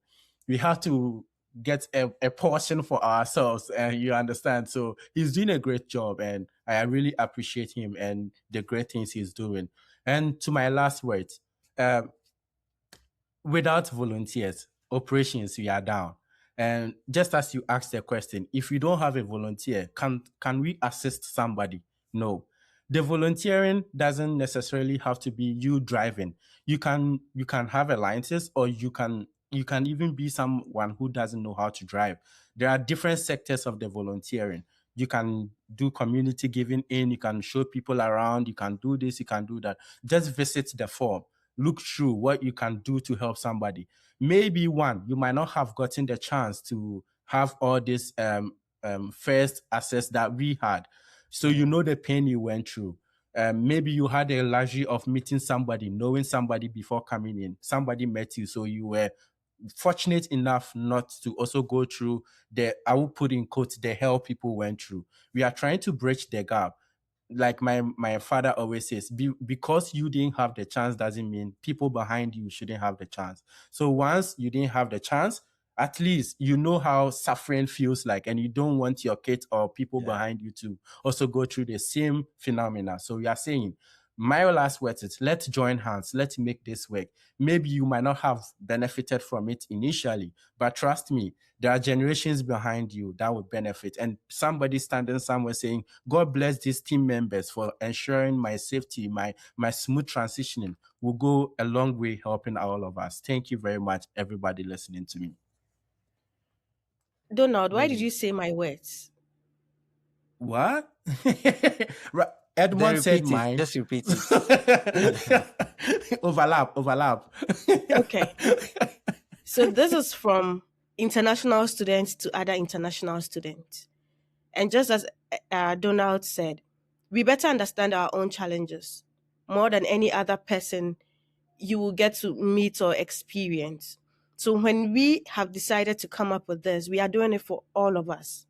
we have to get a portion for ourselves, and you understand. So he's doing a great job, and I really appreciate him and the great things he's doing. And to my last words, without volunteers, operations, we are down. And just as you asked the question, if we don't have a volunteer, can we assist somebody? No. The volunteering doesn't necessarily have to be you driving. You can have a license, or you can even be someone who doesn't know how to drive. There are different sectors of the volunteering. You can do community giving in, you can show people around, you can do this, you can do that. Just visit the form, look through what you can do to help somebody. Maybe one, you might not have gotten the chance to have all this first access that we had. So you know the pain you went through. Maybe you had a luxury of meeting somebody, knowing somebody before coming in. Somebody met you, so you were fortunate enough not to also go through I will put in quotes, the hell people went through. We are trying to bridge the gap. Like my father always says, because you didn't have the chance doesn't mean people behind you shouldn't have the chance. So once you didn't have the chance, at least you know how suffering feels like, and you don't want your kids or people behind you to also go through the same phenomena. So we are saying, my last words is, let's join hands, let's make this work. Maybe you might not have benefited from it initially, but trust me, there are generations behind you that will benefit. And somebody standing somewhere saying, God bless these team members for ensuring my safety, my smooth transitioning, will go a long way helping all of us. Thank you very much, everybody listening to me. Donald, why did you say my words? What? Edmond said mine. Just repeat it. Overlap. Okay. So this is from international students to other international students. And just as Donald said, we better understand our own challenges more than any other person you will get to meet or experience. So when we have decided to come up with this, we are doing it for all of us.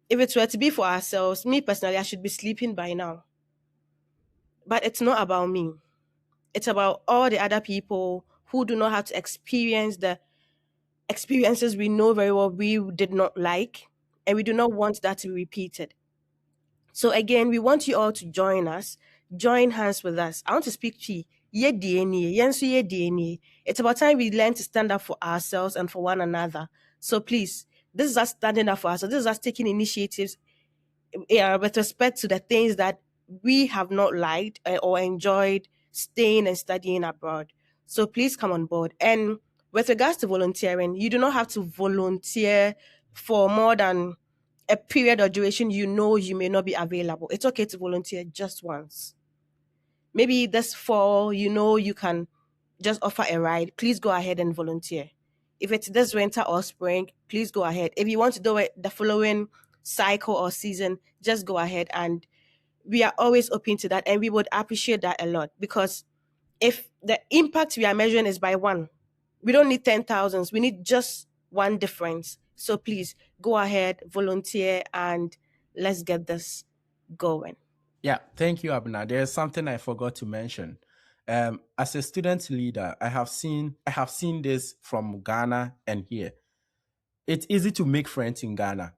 If it were to be for ourselves, me personally, I should be sleeping by now. But it's not about me. It's about all the other people who do not have to experience the experiences we know very well we did not like, and we do not want that to be repeated. So again, we want you all to join us, join hands with us. I want to speak to you. It's about time we learn to stand up for ourselves and for one another. So please, this is us standing up for ourselves. This is us taking initiatives with respect to the things that we have not liked or enjoyed staying and studying abroad. So please come on board. And with regards to volunteering, you do not have to volunteer for more than a period or duration you know you may not be available. It's okay to volunteer just once. Maybe this fall, you know you can just offer a ride. Please go ahead and volunteer. if it's this winter or spring, please go ahead. If you want to do it the following cycle or season, just go ahead. And we are always open to that, and we would appreciate that a lot, because if the impact we are measuring is by one, we don't need 10,000s. We need just one difference. So please go ahead, volunteer, and let's get this going. Yeah, thank you, Abna. There's something I forgot to mention. As a student leader, I have seen this from Ghana and here. It's easy to make friends in Ghana.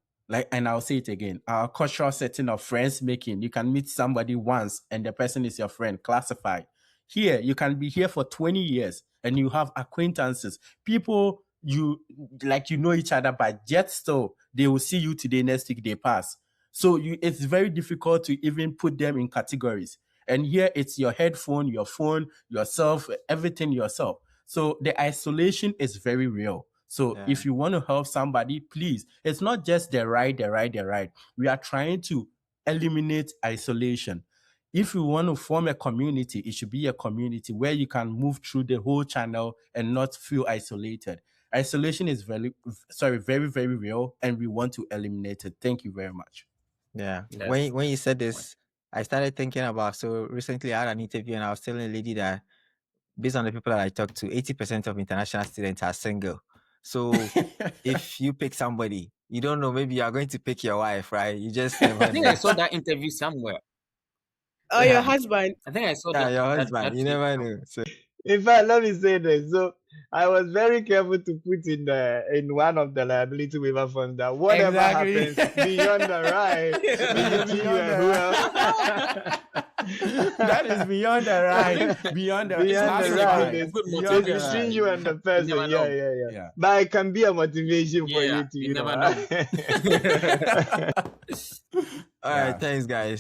And I'll say it again, our cultural setting of friends making, you can meet somebody once and the person is your friend, classified. Here, you can be here for 20 years and you have acquaintances, people you know each other, but yet still they will see you today, next week they pass. So it's very difficult to even put them in categories. And here it's your headphone, your phone, yourself, everything yourself. So the isolation is very real. So if you want to help somebody, please, it's not just the right. We are trying to eliminate isolation. If you want to form a community, it should be a community where you can move through the whole channel and not feel isolated. Isolation is very, very real, and we want to eliminate it. Thank you very much. Yeah. When you said this, I started thinking about, so recently I had an interview and I was telling a lady that based on the people that I talked to, 80% of international students are single. So if you pick somebody, you don't know, maybe you are going to pick your wife, right? You just never I think I saw that interview somewhere. Oh, your husband. I think I saw that. Your husband. You never know. So. In fact, let me say this. So I was very careful to put in one of the liability waiver forms that whatever happens beyond the right, that is beyond the right. Beyond the right. It's between you and the person. Yeah. But it can be a motivation for you to, you never know. All right, thanks, guys.